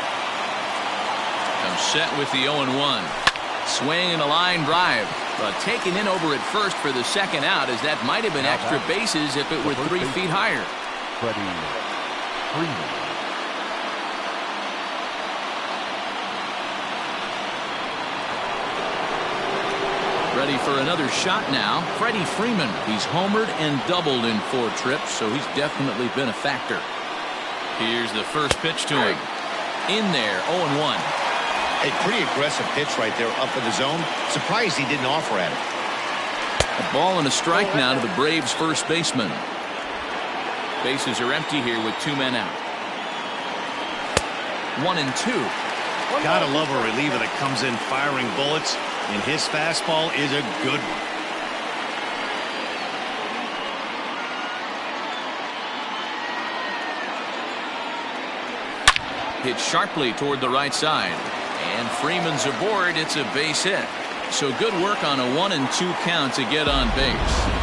Comes set with the 0-1. Swing and a line drive. But taken in over at first for the second out, as that might have been extra bases if it were 3 feet higher. Freddie Freeman. Ready for another shot now. Freddie Freeman. He's homered and doubled in 4 trips, so he's definitely been a factor. Here's the first pitch to him. In there, 0-1. A pretty aggressive pitch right there up in the zone. Surprised he didn't offer at it. A ball and a strike now to the Braves' first baseman. Bases are empty here with 2 men out. 1-2. Gotta love a reliever that comes in firing bullets, and his fastball is a good one. Hit sharply toward the right side, and Freeman's aboard. It's a base hit. So good work on a 1-2 count to get on base.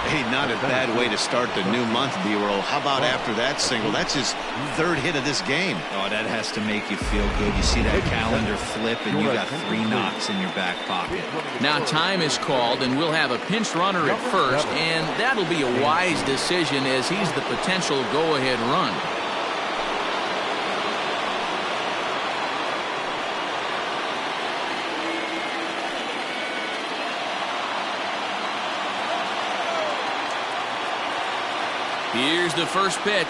Hey, not a bad way to start the new month, D-Roll. How about after that single? That's his 3rd hit of this game. Oh, that has to make you feel good. You see that calendar flip, and you got 3 knocks in your back pocket. Now time is called, and we'll have a pinch runner at first, and that'll be a wise decision as he's the potential go-ahead run. Here's the first pitch.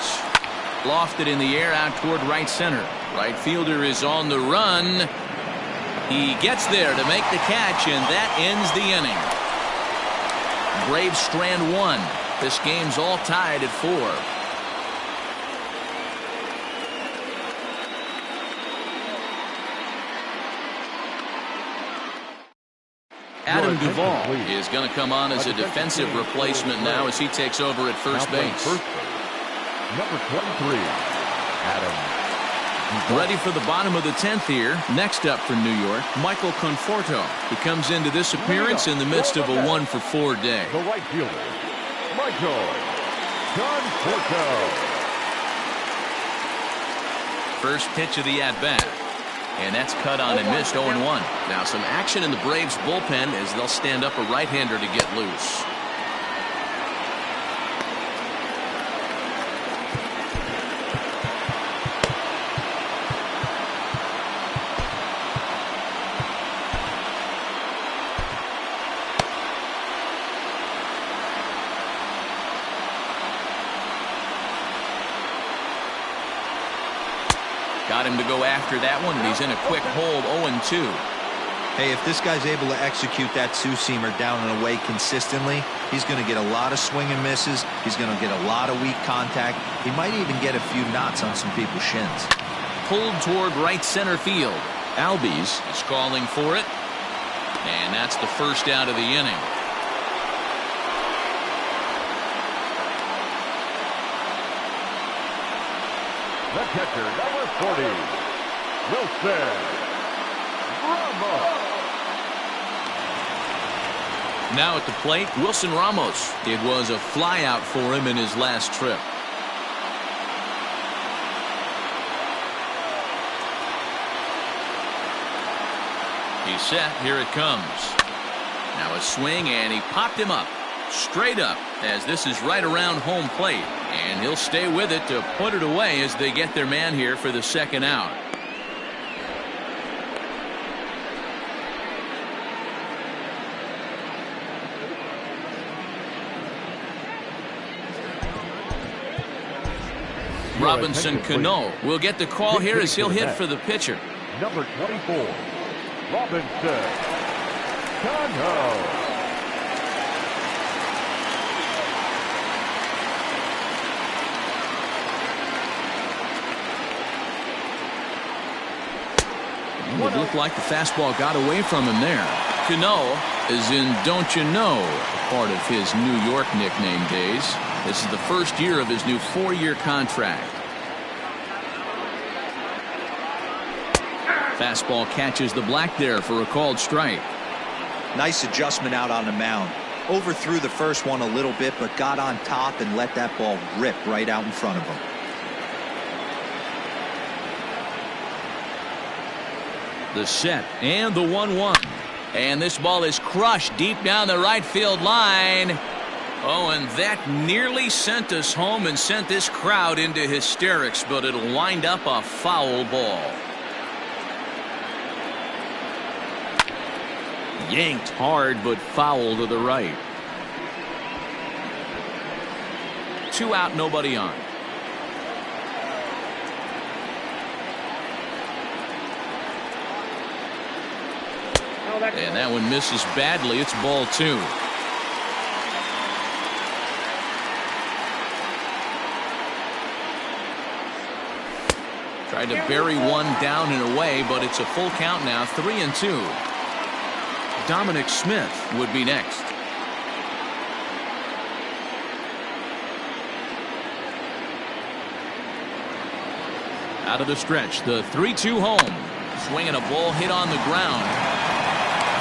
Lofted in the air out toward right center. Right fielder is on the run. He gets there to make the catch, and that ends the inning. Braves strand 1. This game's all tied at 4. Adam Duvall is going to come on as a defensive replacement now as he takes over at first base. Number 23, Adam. Ready for the bottom of the 10th here. Next up for New York, Michael Conforto, who comes into this appearance in the midst of a 1-for-4 day. The right fielder, Michael Conforto. First pitch of the at-bat. And that's cut on and missed 0-1. Now some action in the Braves bullpen as they'll stand up a right-hander to get loose. Got him to go after that one, and he's in a quick hold, 0-2. Hey, if this guy's able to execute that two-seamer down and away consistently, he's going to get a lot of swing and misses. He's going to get a lot of weak contact. He might even get a few knots on some people's shins. Pulled toward right center field. Albies is calling for it, and that's the first out of the inning. The catcher, number 40, Wilson Ramos. Now at the plate, Wilson Ramos. It was a flyout for him in his last trip. He's set. Here it comes. Now a swing, and he popped him up. Straight up, as this is right around home plate. And he'll stay with it to put it away as they get their man here for the second out. Robinson Cano will get the call here as he'll hit for the pitcher. Number 24, Robinson Cano. It looked like the fastball got away from him there. Cano is in Don't You Know, part of his New York nickname days. This is the first year of his new 4-year contract. Fastball catches the black there for a called strike. Nice adjustment out on the mound. Overthrew the first one a little bit, but got on top and let that ball rip right out in front of him. The set and the 1-1. And this ball is crushed deep down the right field line. Oh, and that nearly sent us home and sent this crowd into hysterics, but it'll wind up a foul ball. Yanked hard, but foul to the right. 2 out, nobody on. And that one misses badly. It's ball 2. Tried to bury one down and away, but it's a full count now. 3-2. Dominic Smith would be next. Out of the stretch, the 3-2 home. Swinging a ball hit on the ground.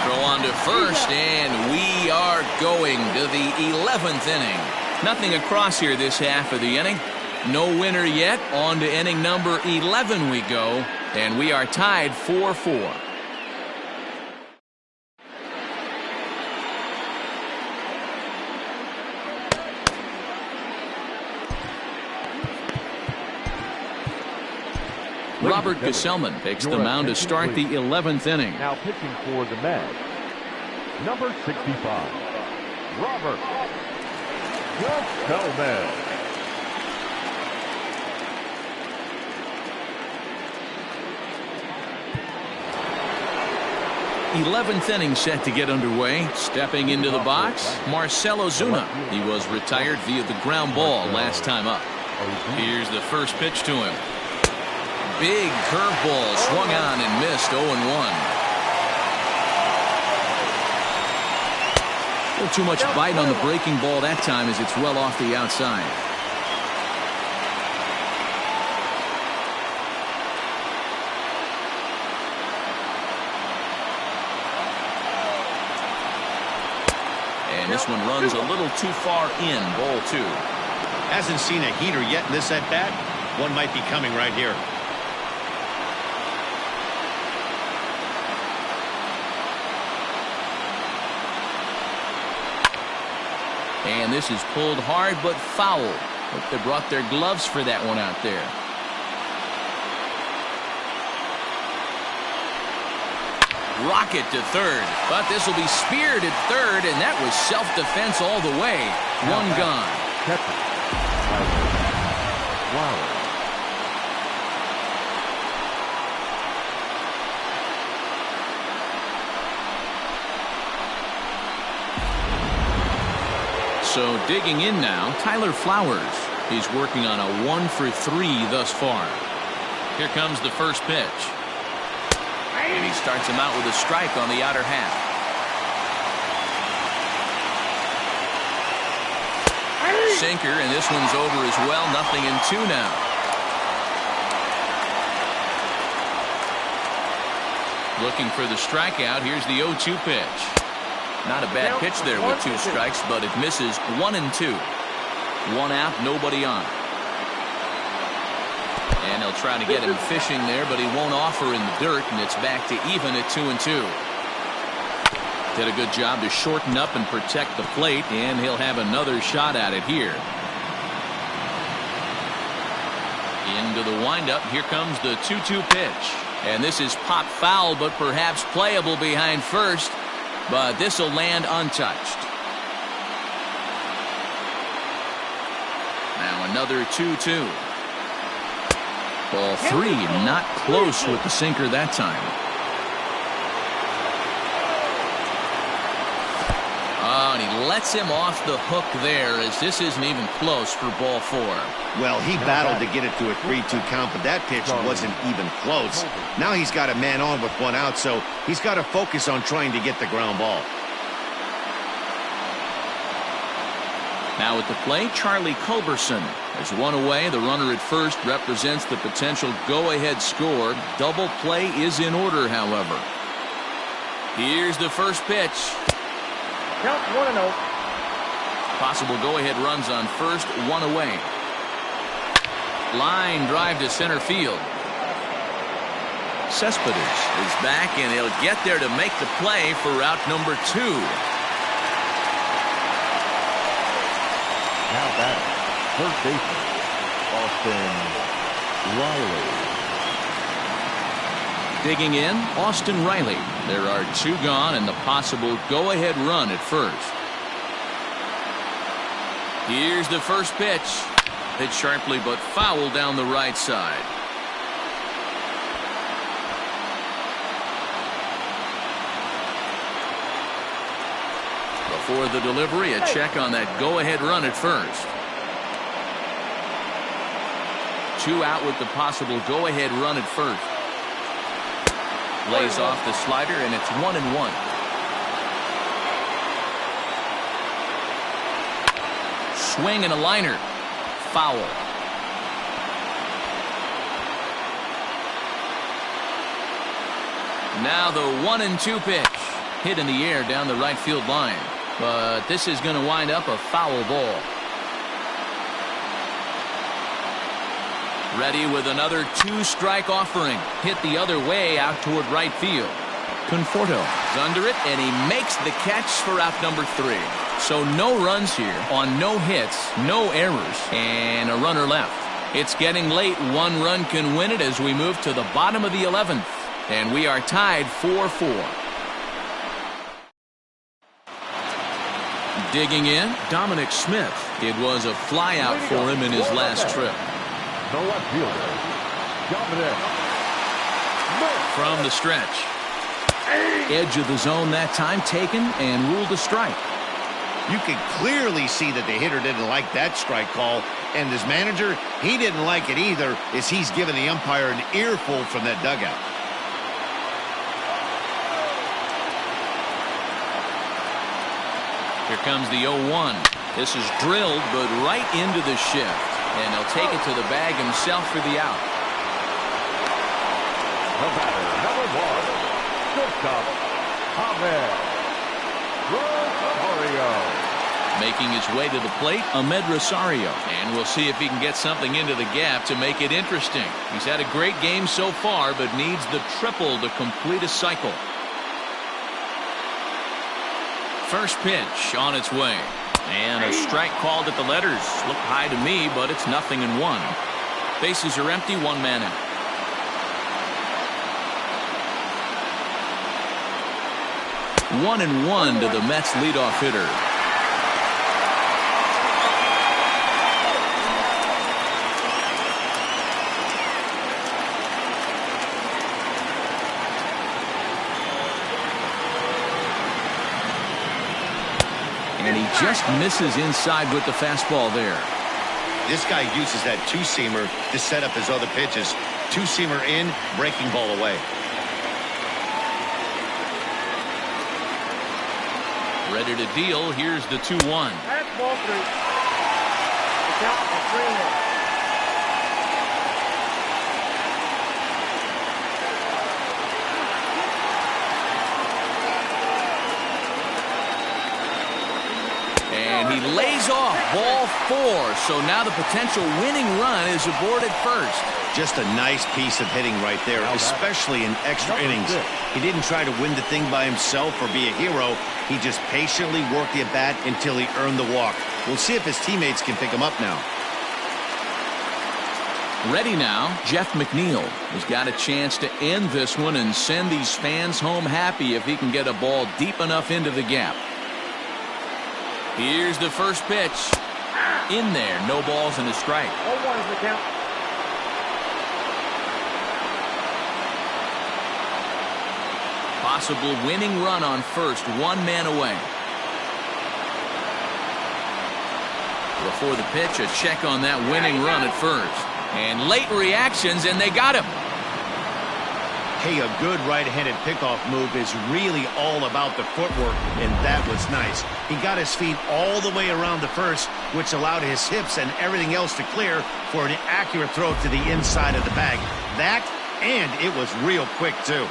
Throw on to first, and we are going to the 11th inning. Nothing across here this half of the inning. No winner yet. On to inning number 11 we go, and we are tied 4-4. Robert Gesellman takes the mound to start the 11th inning. Now pitching for the Mets, number 65, Robert Gesellman. 11th inning set to get underway. Stepping into the box, Marcell Ozuna. He was retired via the ground ball last time up. Here's the first pitch to him. Big curveball swung on and missed. 0-1. A little too much bite on the breaking ball that time as it's well off the outside. And this one runs a little too far in. Ball 2. Hasn't seen a heater yet in this at bat. One might be coming right here. And this is pulled hard but foul. Hope they brought their gloves for that one out there. Rocket to third, but this will be speared at third, and that was self-defense all the way. One gone. Catcher, Flowers. So digging in now, Tyler Flowers. He's working on a 1-for-3 thus far. Here comes the first pitch. And he starts him out with a strike on the outer half. Sinker, and this one's over as well. 0-2 now. Looking for the strikeout. Here's the 0-2 pitch. Not a bad pitch there with 2 strikes, but it misses 1-2. 1 out, nobody on. And they'll try to get him fishing there, but he won't offer in the dirt, and it's back to even at 2-2. Did a good job to shorten up and protect the plate, and he'll have another shot at it here. Into the windup. Here comes the 2-2 pitch. And this is pop foul, but perhaps playable behind first. But this will land untouched. Now another 2-2. Ball 3, not close with the sinker that time. Oh, and he lets him off the hook there, as this isn't even close for ball 4. Well, he battled to get it to a 3-2 count, but that pitch wasn't even close. Now he's got a man on with 1 out, so he's got to focus on trying to get the ground ball. Now at the plate, Charlie Culberson. There's 1 away. The runner at first represents the potential go-ahead score. Double play is in order, however. Here's the first pitch. Count 1-0. Possible go-ahead runs on first, 1 away. Line drive to center field. Cespedes is back, and he'll get there to make the play for route number 2. Now back, first baseman, Austin Riley. Digging in, Austin Riley. There are 2 gone, and the possible go-ahead run at first. Here's the first pitch. Hit sharply but foul down the right side. Before the delivery, a check on that go-ahead run at first. 2 out with the possible go-ahead run at first. Lays off the slider, and it's 1-1. Swing and a liner. Foul. Now the 1-2 pitch. Hit in the air down the right field line. But this is going to wind up a foul ball. Ready with another 2-strike offering. Hit the other way out toward right field. Conforto is under it, and he makes the catch for out number 3. So no runs here on no hits, no errors, and a runner left. It's getting late. 1 run can win it as we move to the bottom of the 11th. And we are tied 4-4. Digging in, Dominic Smith. It was a flyout for him in his last trip. The left fielder, Dominic Smith. From the stretch. Edge of the zone that time taken and ruled a strike. You can clearly see that the hitter didn't like that strike call, and his manager, he didn't like it either, as he's given the umpire an earful from that dugout. Here comes the 0-1. This is drilled, but right into the shift. And he'll take it to the bag himself for the out. The batter, number 1, shortstop, Ahmed Rosario. Making his way to the plate, Ahmed Rosario. And we'll see if he can get something into the gap to make it interesting. He's had a great game so far, but needs the triple to complete a cycle. First pitch on its way. And a strike called at the letters. Looked high to me, but it's 0-1. Bases are empty, 1 man out. One and 1 to the Mets leadoff hitter. And he just misses inside with the fastball there. This guy uses that 2-seamer to set up his other pitches. 2-seamer in, breaking ball away. Ready to deal. Here's the 2-1. That's ball 3. The count is 3-1. he lays off ball 4. So now the potential winning run is aboard at first. Just a nice piece of hitting right there, especially in extra innings. He didn't try to win the thing by himself or be a hero. He just patiently worked the at-bat until he earned the walk. We'll see if his teammates can pick him up now. Ready now, Jeff McNeil has got a chance to end this one and send these fans home happy if he can get a ball deep enough into the gap. Here's the first pitch. In there, no balls and a strike. 0-1 is the count. Possible winning run on first, 1 man away. Before the pitch, a check on that winning run at first. And late reactions, and they got him. Hey, a good right-handed pickoff move is really all about the footwork, and that was nice. He got his feet all the way around the first, which allowed his hips and everything else to clear for an accurate throw to the inside of the bag. That, and it was real quick, too.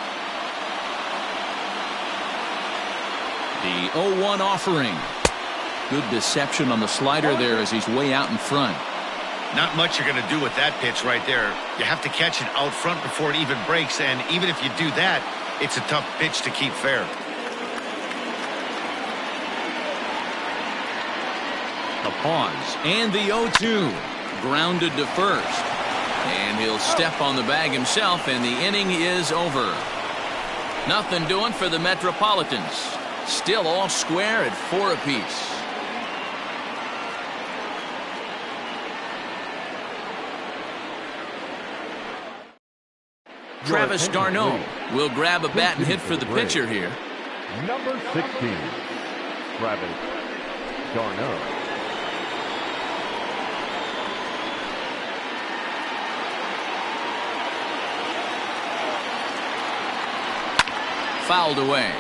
The 0-1 offering. Good deception on the slider there as he's way out in front. Not much you're going to do with that pitch right there. You have to catch it out front before it even breaks, and even if you do that, it's a tough pitch to keep fair. A pause, and the 0-2. Grounded to first. And he'll step on the bag himself, and the inning is over. Nothing doing for the Metropolitans. Still all square at 4 apiece. Travis d'Arnaud will grab a bat and hit for the pitcher here. Number 16, Travis d'Arnaud. Fouled away.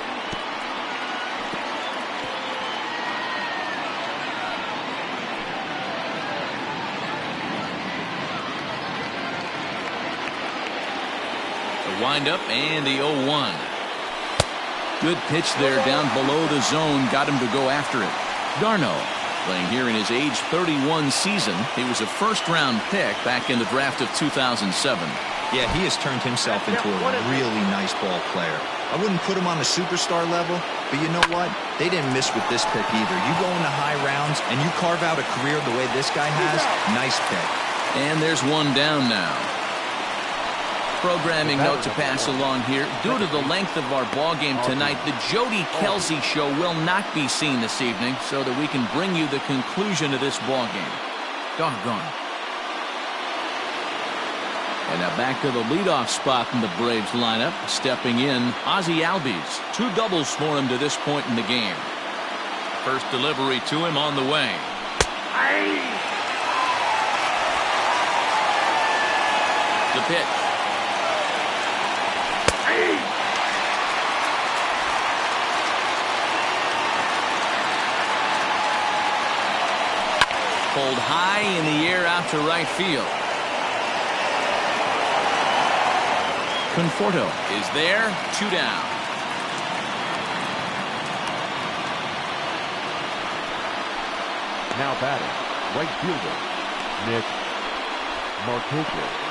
Wind-up and the 0-1. Good pitch there down below the zone. Got him to go after it. d'Arnaud playing here in his age 31 season. He was a first-round pick back in the draft of 2007. Yeah, he has turned himself into a really nice ball player. I wouldn't put him on the superstar level, but you know what? They didn't miss with this pick either. You go into high rounds and you carve out a career the way this guy has. Nice pick. And there's one down now. Programming note to pass along here. Due to the length of our ball game tonight, the Jody Kelsey show will not be seen this evening so that we can bring you the conclusion of this ball game. Doggone. And now back to the leadoff spot in the Braves lineup. Stepping in, Ozzie Albies. 2 doubles for him to this point in the game. First delivery to him on the way. The pitch. Pulled high in the air out to right field. Conforto is there. 2 down. Now batting, right fielder, Nick Markakis.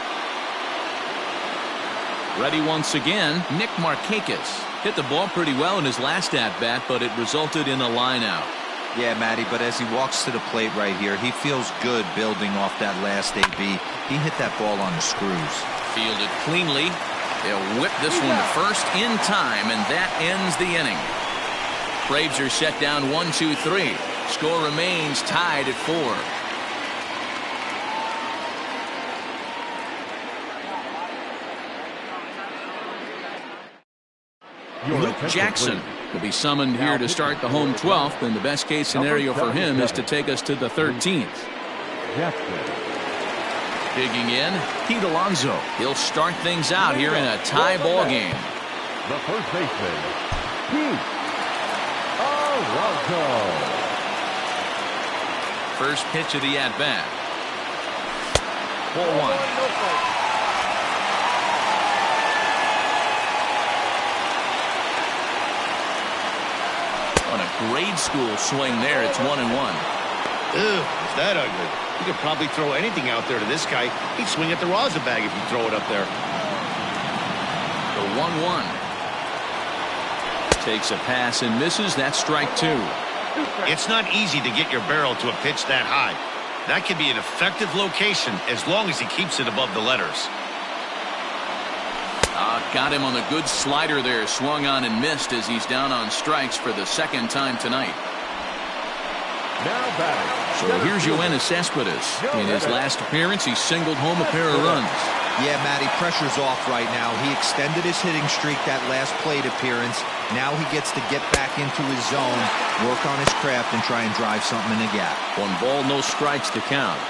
Ready once again, Nick Markakis. Hit the ball pretty well in his last at-bat, but it resulted in a line out. Yeah, Matty, but as he walks to the plate right here, he feels good building off that last AB. He hit that ball on the screws. Fielded cleanly. They'll whip this one to first in time, and that ends the inning. Braves are set down 1-2-3. Score remains tied at 4. Luke Jackson will be summoned here to start the home 12th, and the best case scenario for him is to take us to the 13th. Digging in, Pete Alonso. He'll start things out here in a tie ball game. The first baseman, Pete Alonso. First pitch of the at-bat. 4-1. On a grade school swing there, it's 1-1. Ugh, is that ugly? You could probably throw anything out there to this guy. He'd swing at the rosin bag if you throw it up there. The 1-1. Takes a pass and misses. That's strike 2. It's not easy to get your barrel to a pitch that high. That can be an effective location as long as he keeps it above the letters. Got him on the good slider there. Swung on and missed as he's down on strikes for the second time tonight. Now batting. So here's Yoenis Cespedes. In his last appearance, he singled home a pair of runs. Yeah, Matty, pressure's off right now. He extended his hitting streak that last plate appearance. Now he gets to get back into his zone, work on his craft, and try and drive something in the gap. 1 ball, no strikes to count.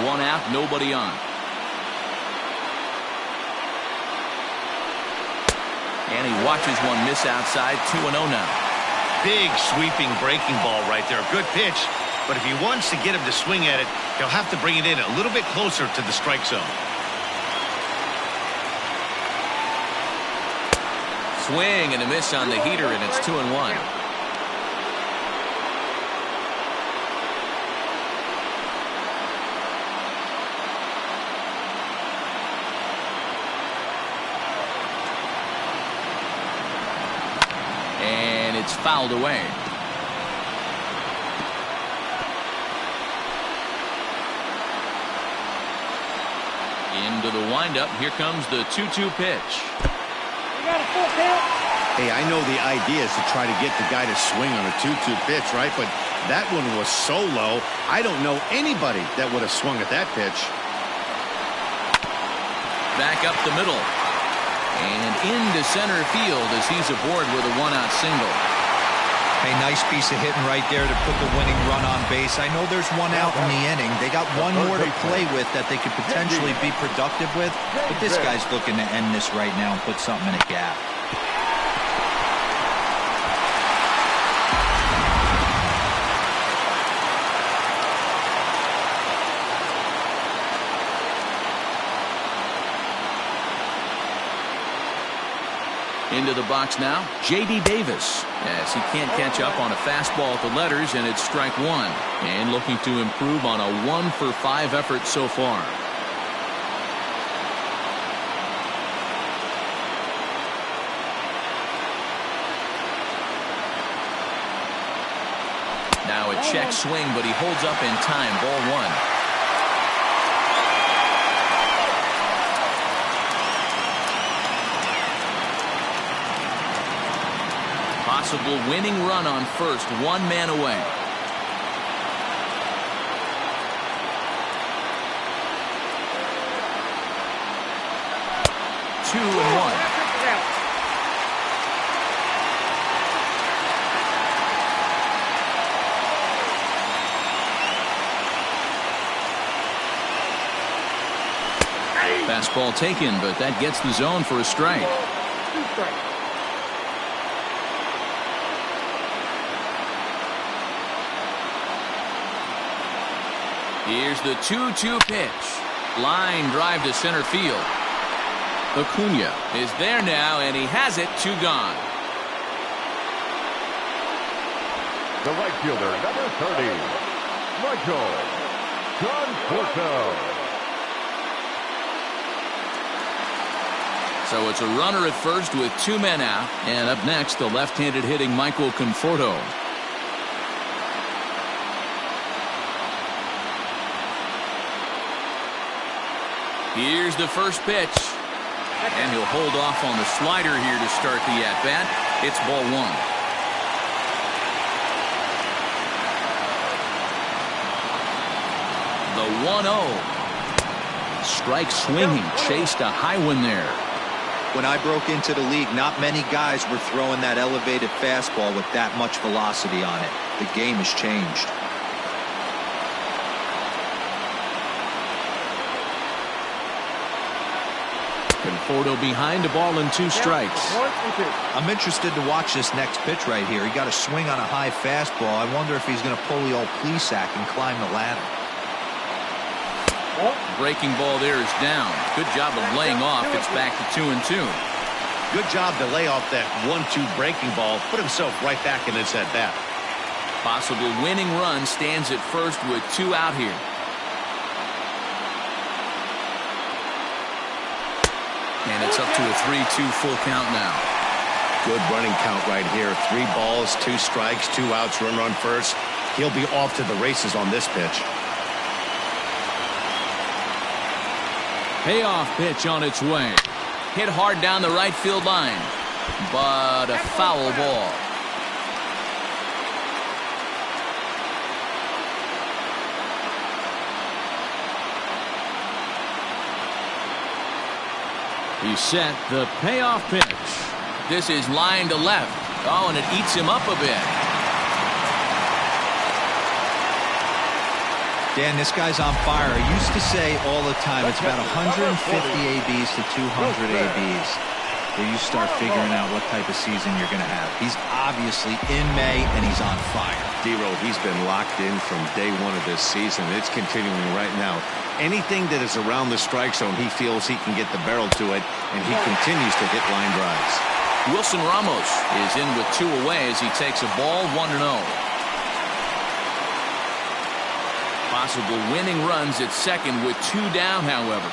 One out, nobody on. And he watches one miss outside. 2-0 now. Big sweeping breaking ball right there. Good pitch. But if he wants to get him to swing at it, he'll have to bring it in a little bit closer to the strike zone. Swing and a miss on the heater, and it's 2-1. And it's fouled away. Into the windup. Here comes the 2-2 pitch. Hey, I know the idea is to try to get the guy to swing on a 2-2 pitch, right? But that one was so low, I don't know anybody that would have swung at that pitch. Back up the middle. And into center field as he's aboard with a 1-out single. Hey, nice piece of hitting right there to put the winning run on base. I know there's 1 out in the inning. They got 1 more to play with that they could potentially be productive with. But this guy's looking to end this right now and put something in a gap. Into the box now, J.D. Davis, as he can't catch up on a fastball at the letters, and it's strike 1. And looking to improve on a 1-for-5 effort so far. Now a check swing, but he holds up in time. Ball 1. Possible winning run on first, 1 man away. Two and 1. Fastball taken, but that gets the zone for a strike. Here's the 2-2 pitch. Line drive to center field. Acuna is there now, and he has it. 2 gone. The right fielder, number 30, Michael Conforto. So it's a runner at first with 2 men out. And up next, the left-handed hitting Michael Conforto. Here's the first pitch. And he'll hold off on the slider here to start the at-bat. It's ball 1. The 1-0. Strike swinging. Chased a high one there. When I broke into the league, not many guys were throwing that elevated fastball with that much velocity on it. The game has changed. Conforto behind, a ball and 2 strikes. I'm interested to watch this next pitch right here. He got a swing on a high fastball. I wonder if he's going to pull the old Plesac and climb the ladder. Breaking ball there is down. Good job of laying off. It's back to 2-2. Good job to lay off that 1-2 breaking ball, put himself right back in this at bat. Possible winning run stands at first with 2 out here. And it's up to a 3-2 full count now. Good running count right here. 3 balls, 2 strikes, 2 outs, runner on first. He'll be off to the races on this pitch. Payoff pitch on its way. Hit hard down the right field line, but a foul ball. He set the payoff pitch. This is line to left. Oh, and it eats him up a bit. Dan, this guy's on fire. I used to say all the time it's about 150 ABs to 200 ABs where you start figuring out what type of season you're going to have. He's obviously in May, and he's on fire. D-Row, he's been locked in from day 1 of this season. It's continuing right now. Anything that is around the strike zone, he feels he can get the barrel to it, and he continues to hit line drives. Wilson Ramos is in with 2 away as he takes a ball 1-0. Possible winning runs at second with 2 down, however.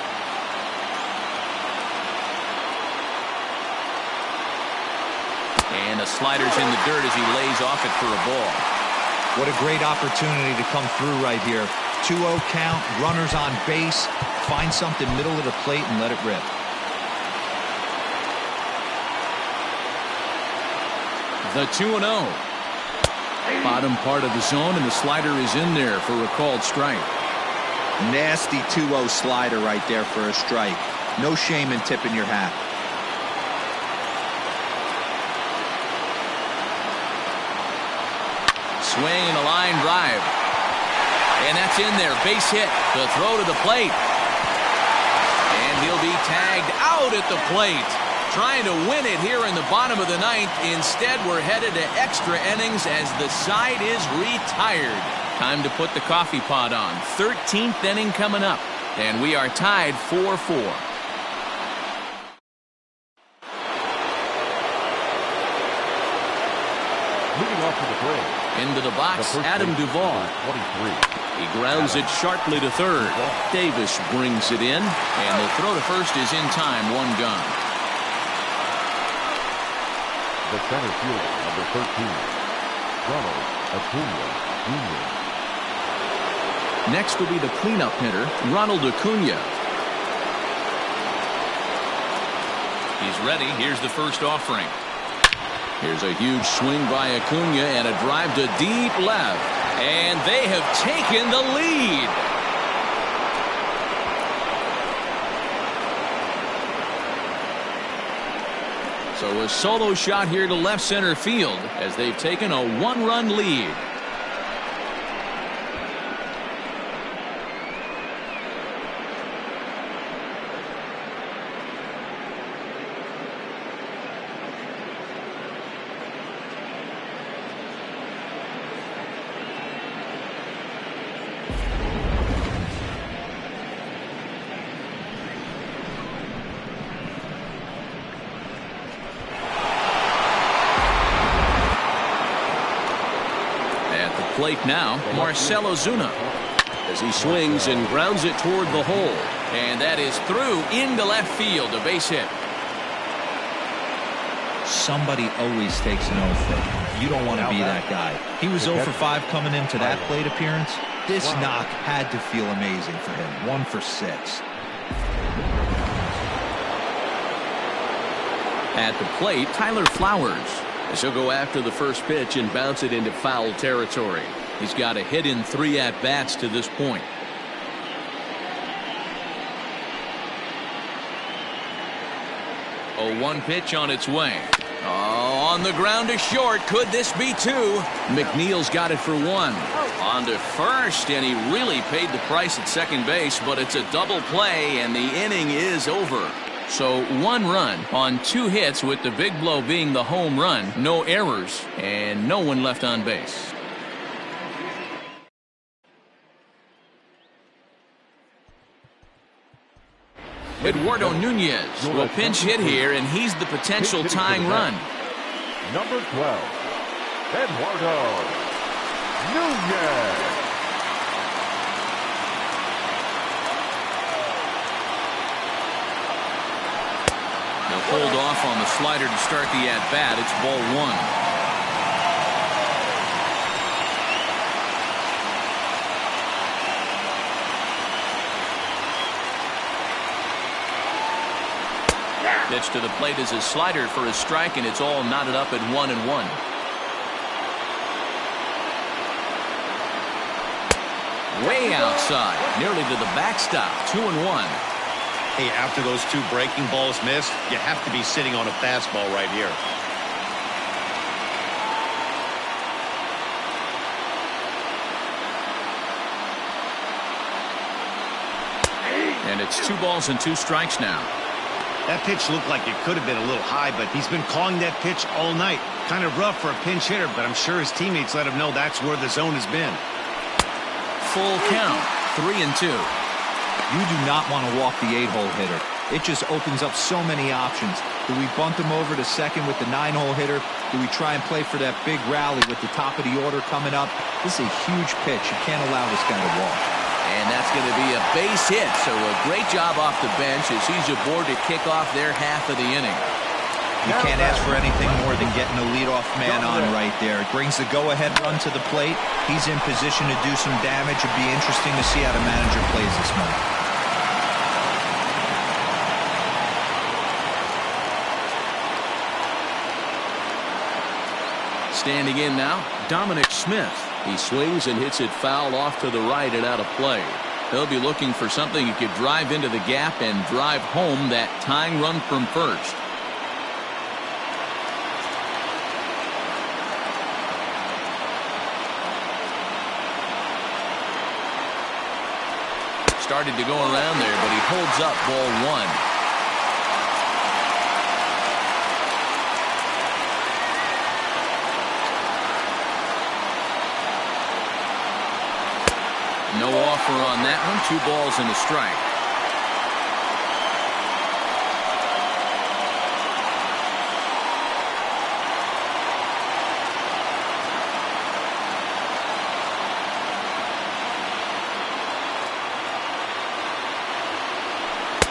And the slider's in the dirt as he lays off it for a ball. What a great opportunity to come through right here. 2-0 count, runners on base. Find something middle of the plate and let it rip. The 2-0. Bottom part of the zone, and the slider is in there for a called strike. Nasty 2-0 slider right there for a strike. No shame in tipping your hat. Swing and a line drive. And that's in there. Base hit. The throw to the plate. And he'll be tagged out at the plate. Trying to win it here in the bottom of the 9th. Instead, we're headed to extra innings as the side is retired. Time to put the coffee pot on. 13th inning coming up. And we are tied 4-4. Moving off to the plate. Into the box, Adam Duvall. 23. He grounds it sharply to third. Davis brings it in. And the throw to first is in time. 1 gone. The center fielder, number 13, Ronald Acuna Jr. Next will be the cleanup hitter, Ronald Acuna. He's ready. Here's the first offering. Here's a huge swing by Acuna and a drive to deep left. And they have taken the lead. So a solo shot here to left center field as they've taken a 1-run lead. Plate now, Marcell Ozuna, as he swings and grounds it toward the hole. And that is through into left field, a base hit. Somebody always takes an oath. You don't want to be that guy. He was 0 for 5 coming into that plate appearance. This knock had to feel amazing for him. 1 for 6. At the plate, Tyler Flowers. As he'll go after the first pitch and bounce it into foul territory. He's got a hit in 3 at-bats to this point. Oh, 1 pitch on its way. Oh, on the ground to short. Could this be 2? McNeil's got it for 1. On to first, and he really paid the price at second base, but it's a double play, and the inning is over. So 1 run on 2 hits, with the big blow being the home run. No errors and no one left on base. Eduardo Nunez will pinch hit here, and he's the potential tying run. Number 12, Eduardo Nunez. They'll hold off on the slider to start the at-bat. It's ball one. Pitch to the plate is a slider for a strike, and it's all knotted up at 1-1. Way outside, nearly to the backstop. 2-1. Hey, after those two breaking balls missed, you have to be sitting on a fastball right here. And it's 2 balls and 2 strikes now. That pitch looked like it could have been a little high, but he's been calling that pitch all night. Kind of rough for a pinch hitter, but I'm sure his teammates let him know that's where the zone has been. Full count, 3-2. You do not want to walk the 8-hole hitter. It just opens up so many options. Do we bunt him over to second with the 9-hole hitter? Do we try and play for that big rally with the top of the order coming up? This is a huge pitch. You can't allow this guy to walk. And that's going to be a base hit, so a great job off the bench as he's aboard to kick off their half of the inning. You can't ask for anything more than getting a leadoff man on right there. It brings the go-ahead run to the plate. He's in position to do some damage. It'd be interesting to see how the manager plays this month. Standing in now, Dominic Smith. He swings and hits it foul off to the right and out of play. He'll be looking for something he could drive into the gap and drive home that tying run from first. Started to go around there, but he holds up ball one. No offer on that one. 2 balls and a strike.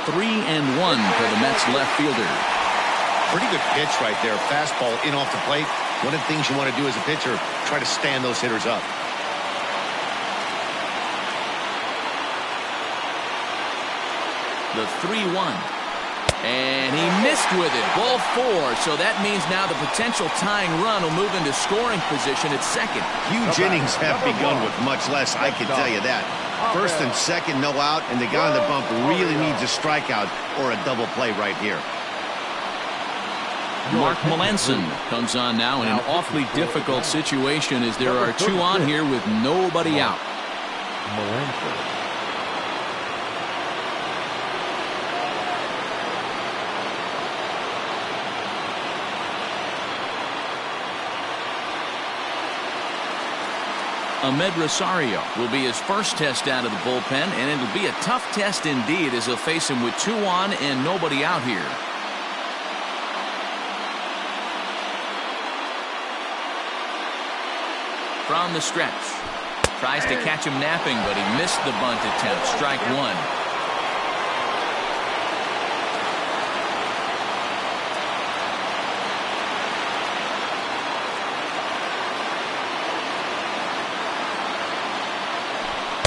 Three and 1 for the Mets left fielder. Pretty good pitch right there. Fastball in off the plate. One of the things you want to do as a pitcher, try to stand those hitters up. The 3-1. And he missed with it. Ball 4. So that means now the potential tying run will move into scoring position at second. Huge innings have begun with much less, I can tell you that. First and second, no out, and the guy on the bump really needs a strikeout or a double play right here. Mark Melanson comes on now in an awfully difficult situation as there are 2 on here with nobody out. Melanson. Ahmed Rosario will be his first test out of the bullpen, and it'll be a tough test indeed as he'll face him with 2 on and nobody out here. From the stretch. Tries to catch him napping, but he missed the bunt attempt. Strike 1.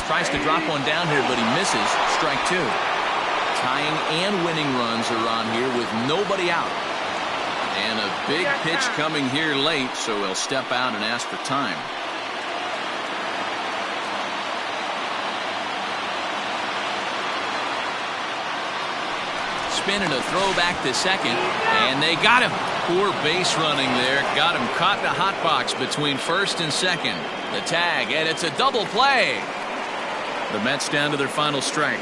Tries to drop one down here, but he misses. Strike 2. Tying and winning runs are on here with nobody out. And a big pitch coming here late, so he'll step out and ask for time. Spin and a throw back to second, and they got him. Poor base running there. Got him caught in a hot box between first and second. The tag, and it's a double play. The Mets down to their final strike.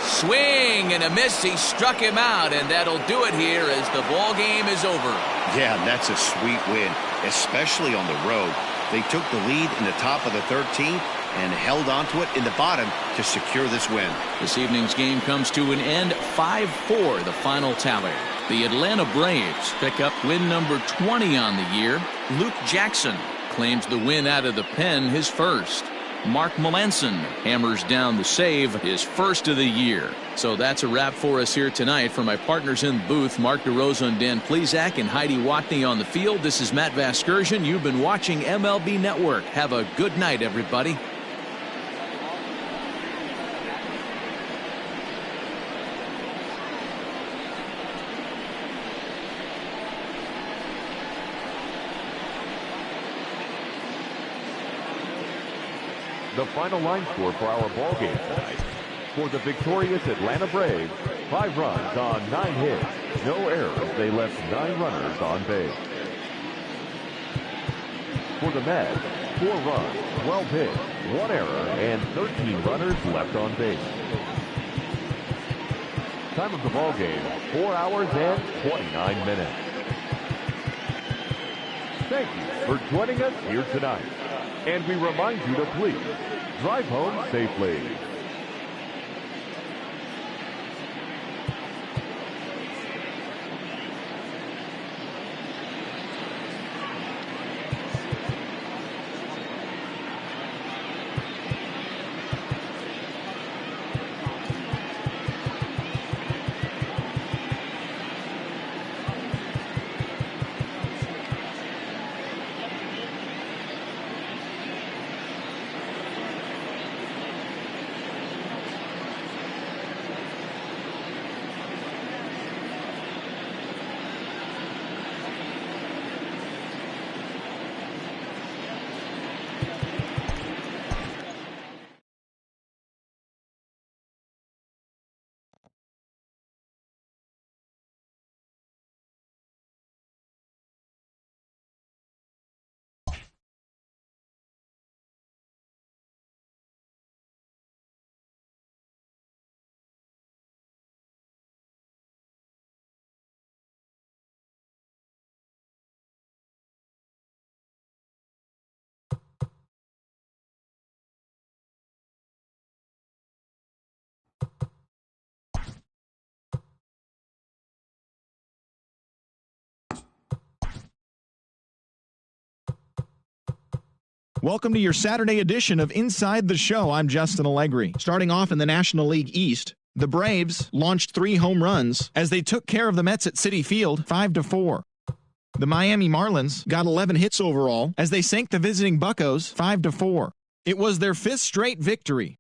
Swing and a miss. He struck him out, and that'll do it here as the ball game is over. Yeah, that's a sweet win, especially on the road. They took the lead in the top of the 13th, and held onto it in the bottom to secure this win. This evening's game comes to an end, 5-4, the final tally. The Atlanta Braves pick up win number 20 on the year. Luke Jackson claims the win out of the pen, his first. Mark Melanson hammers down the save, his first of the year. So that's a wrap for us here tonight. For my partners in the booth, Mark DeRosa and Dan Plesac and Heidi Watney on the field, this is Matt Vasgersian. You've been watching MLB Network. Have a good night, everybody. The final line score for our ball game tonight. For the victorious Atlanta Braves, 5 runs on 9 hits. No errors. They left 9 runners on base. For the Mets, 4 runs, 12 hits, 1 error, and 13 runners left on base. Time of the ball game, 4 hours and 29 minutes. Thank you for joining us here tonight. And we remind you to please drive home safely. Welcome to your Saturday edition of Inside the Show. I'm Justin Allegri. Starting off in the National League East, the Braves launched 3 home runs as they took care of the Mets at Citi Field 5-4. The Miami Marlins got 11 hits overall as they sank the visiting Buccos 5-4. It was their 5th straight victory.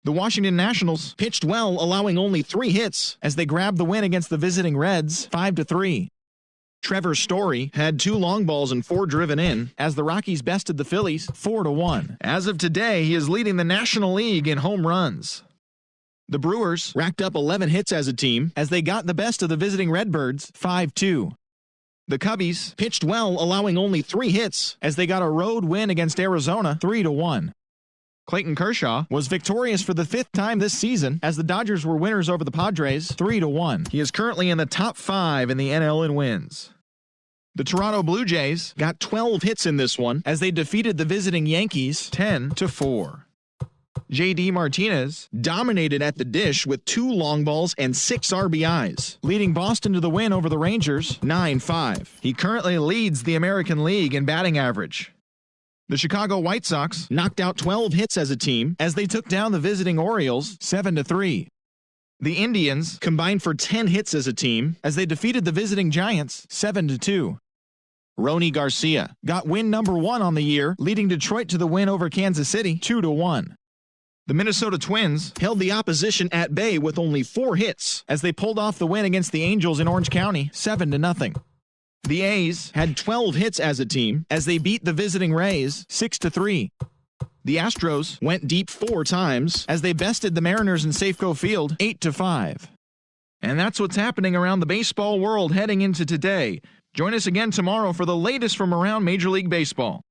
The Washington Nationals pitched well, allowing only 3 hits as they grabbed the win against the visiting Reds 5-3. Trevor Story had 2 long balls and 4 driven in as the Rockies bested the Phillies 4-1. As of today, he is leading the National League in home runs. The Brewers racked up 11 hits as a team as they got the best of the visiting Redbirds 5-2. The Cubbies pitched well, allowing only 3 hits as they got a road win against Arizona 3-1. Clayton Kershaw was victorious for the 5th time this season as the Dodgers were winners over the Padres 3-1. He is currently in the top 5 in the NL in wins. The Toronto Blue Jays got 12 hits in this one as they defeated the visiting Yankees 10-4. J.D. Martinez dominated at the dish with 2 long balls and 6 RBIs, leading Boston to the win over the Rangers 9-5. He currently leads the American League in batting average. The Chicago White Sox knocked out 12 hits as a team as they took down the visiting Orioles 7-3. The Indians combined for 10 hits as a team as they defeated the visiting Giants 7-2. Rony Garcia got win number 1 on the year, leading Detroit to the win over Kansas City 2-1. The Minnesota Twins held the opposition at bay with only 4 hits as they pulled off the win against the Angels in Orange County 7-0. The A's had 12 hits as a team as they beat the visiting Rays 6-3. The Astros went deep 4 times as they bested the Mariners in Safeco Field 8-5. And that's what's happening around the baseball world heading into today. Join us again tomorrow for the latest from around Major League Baseball.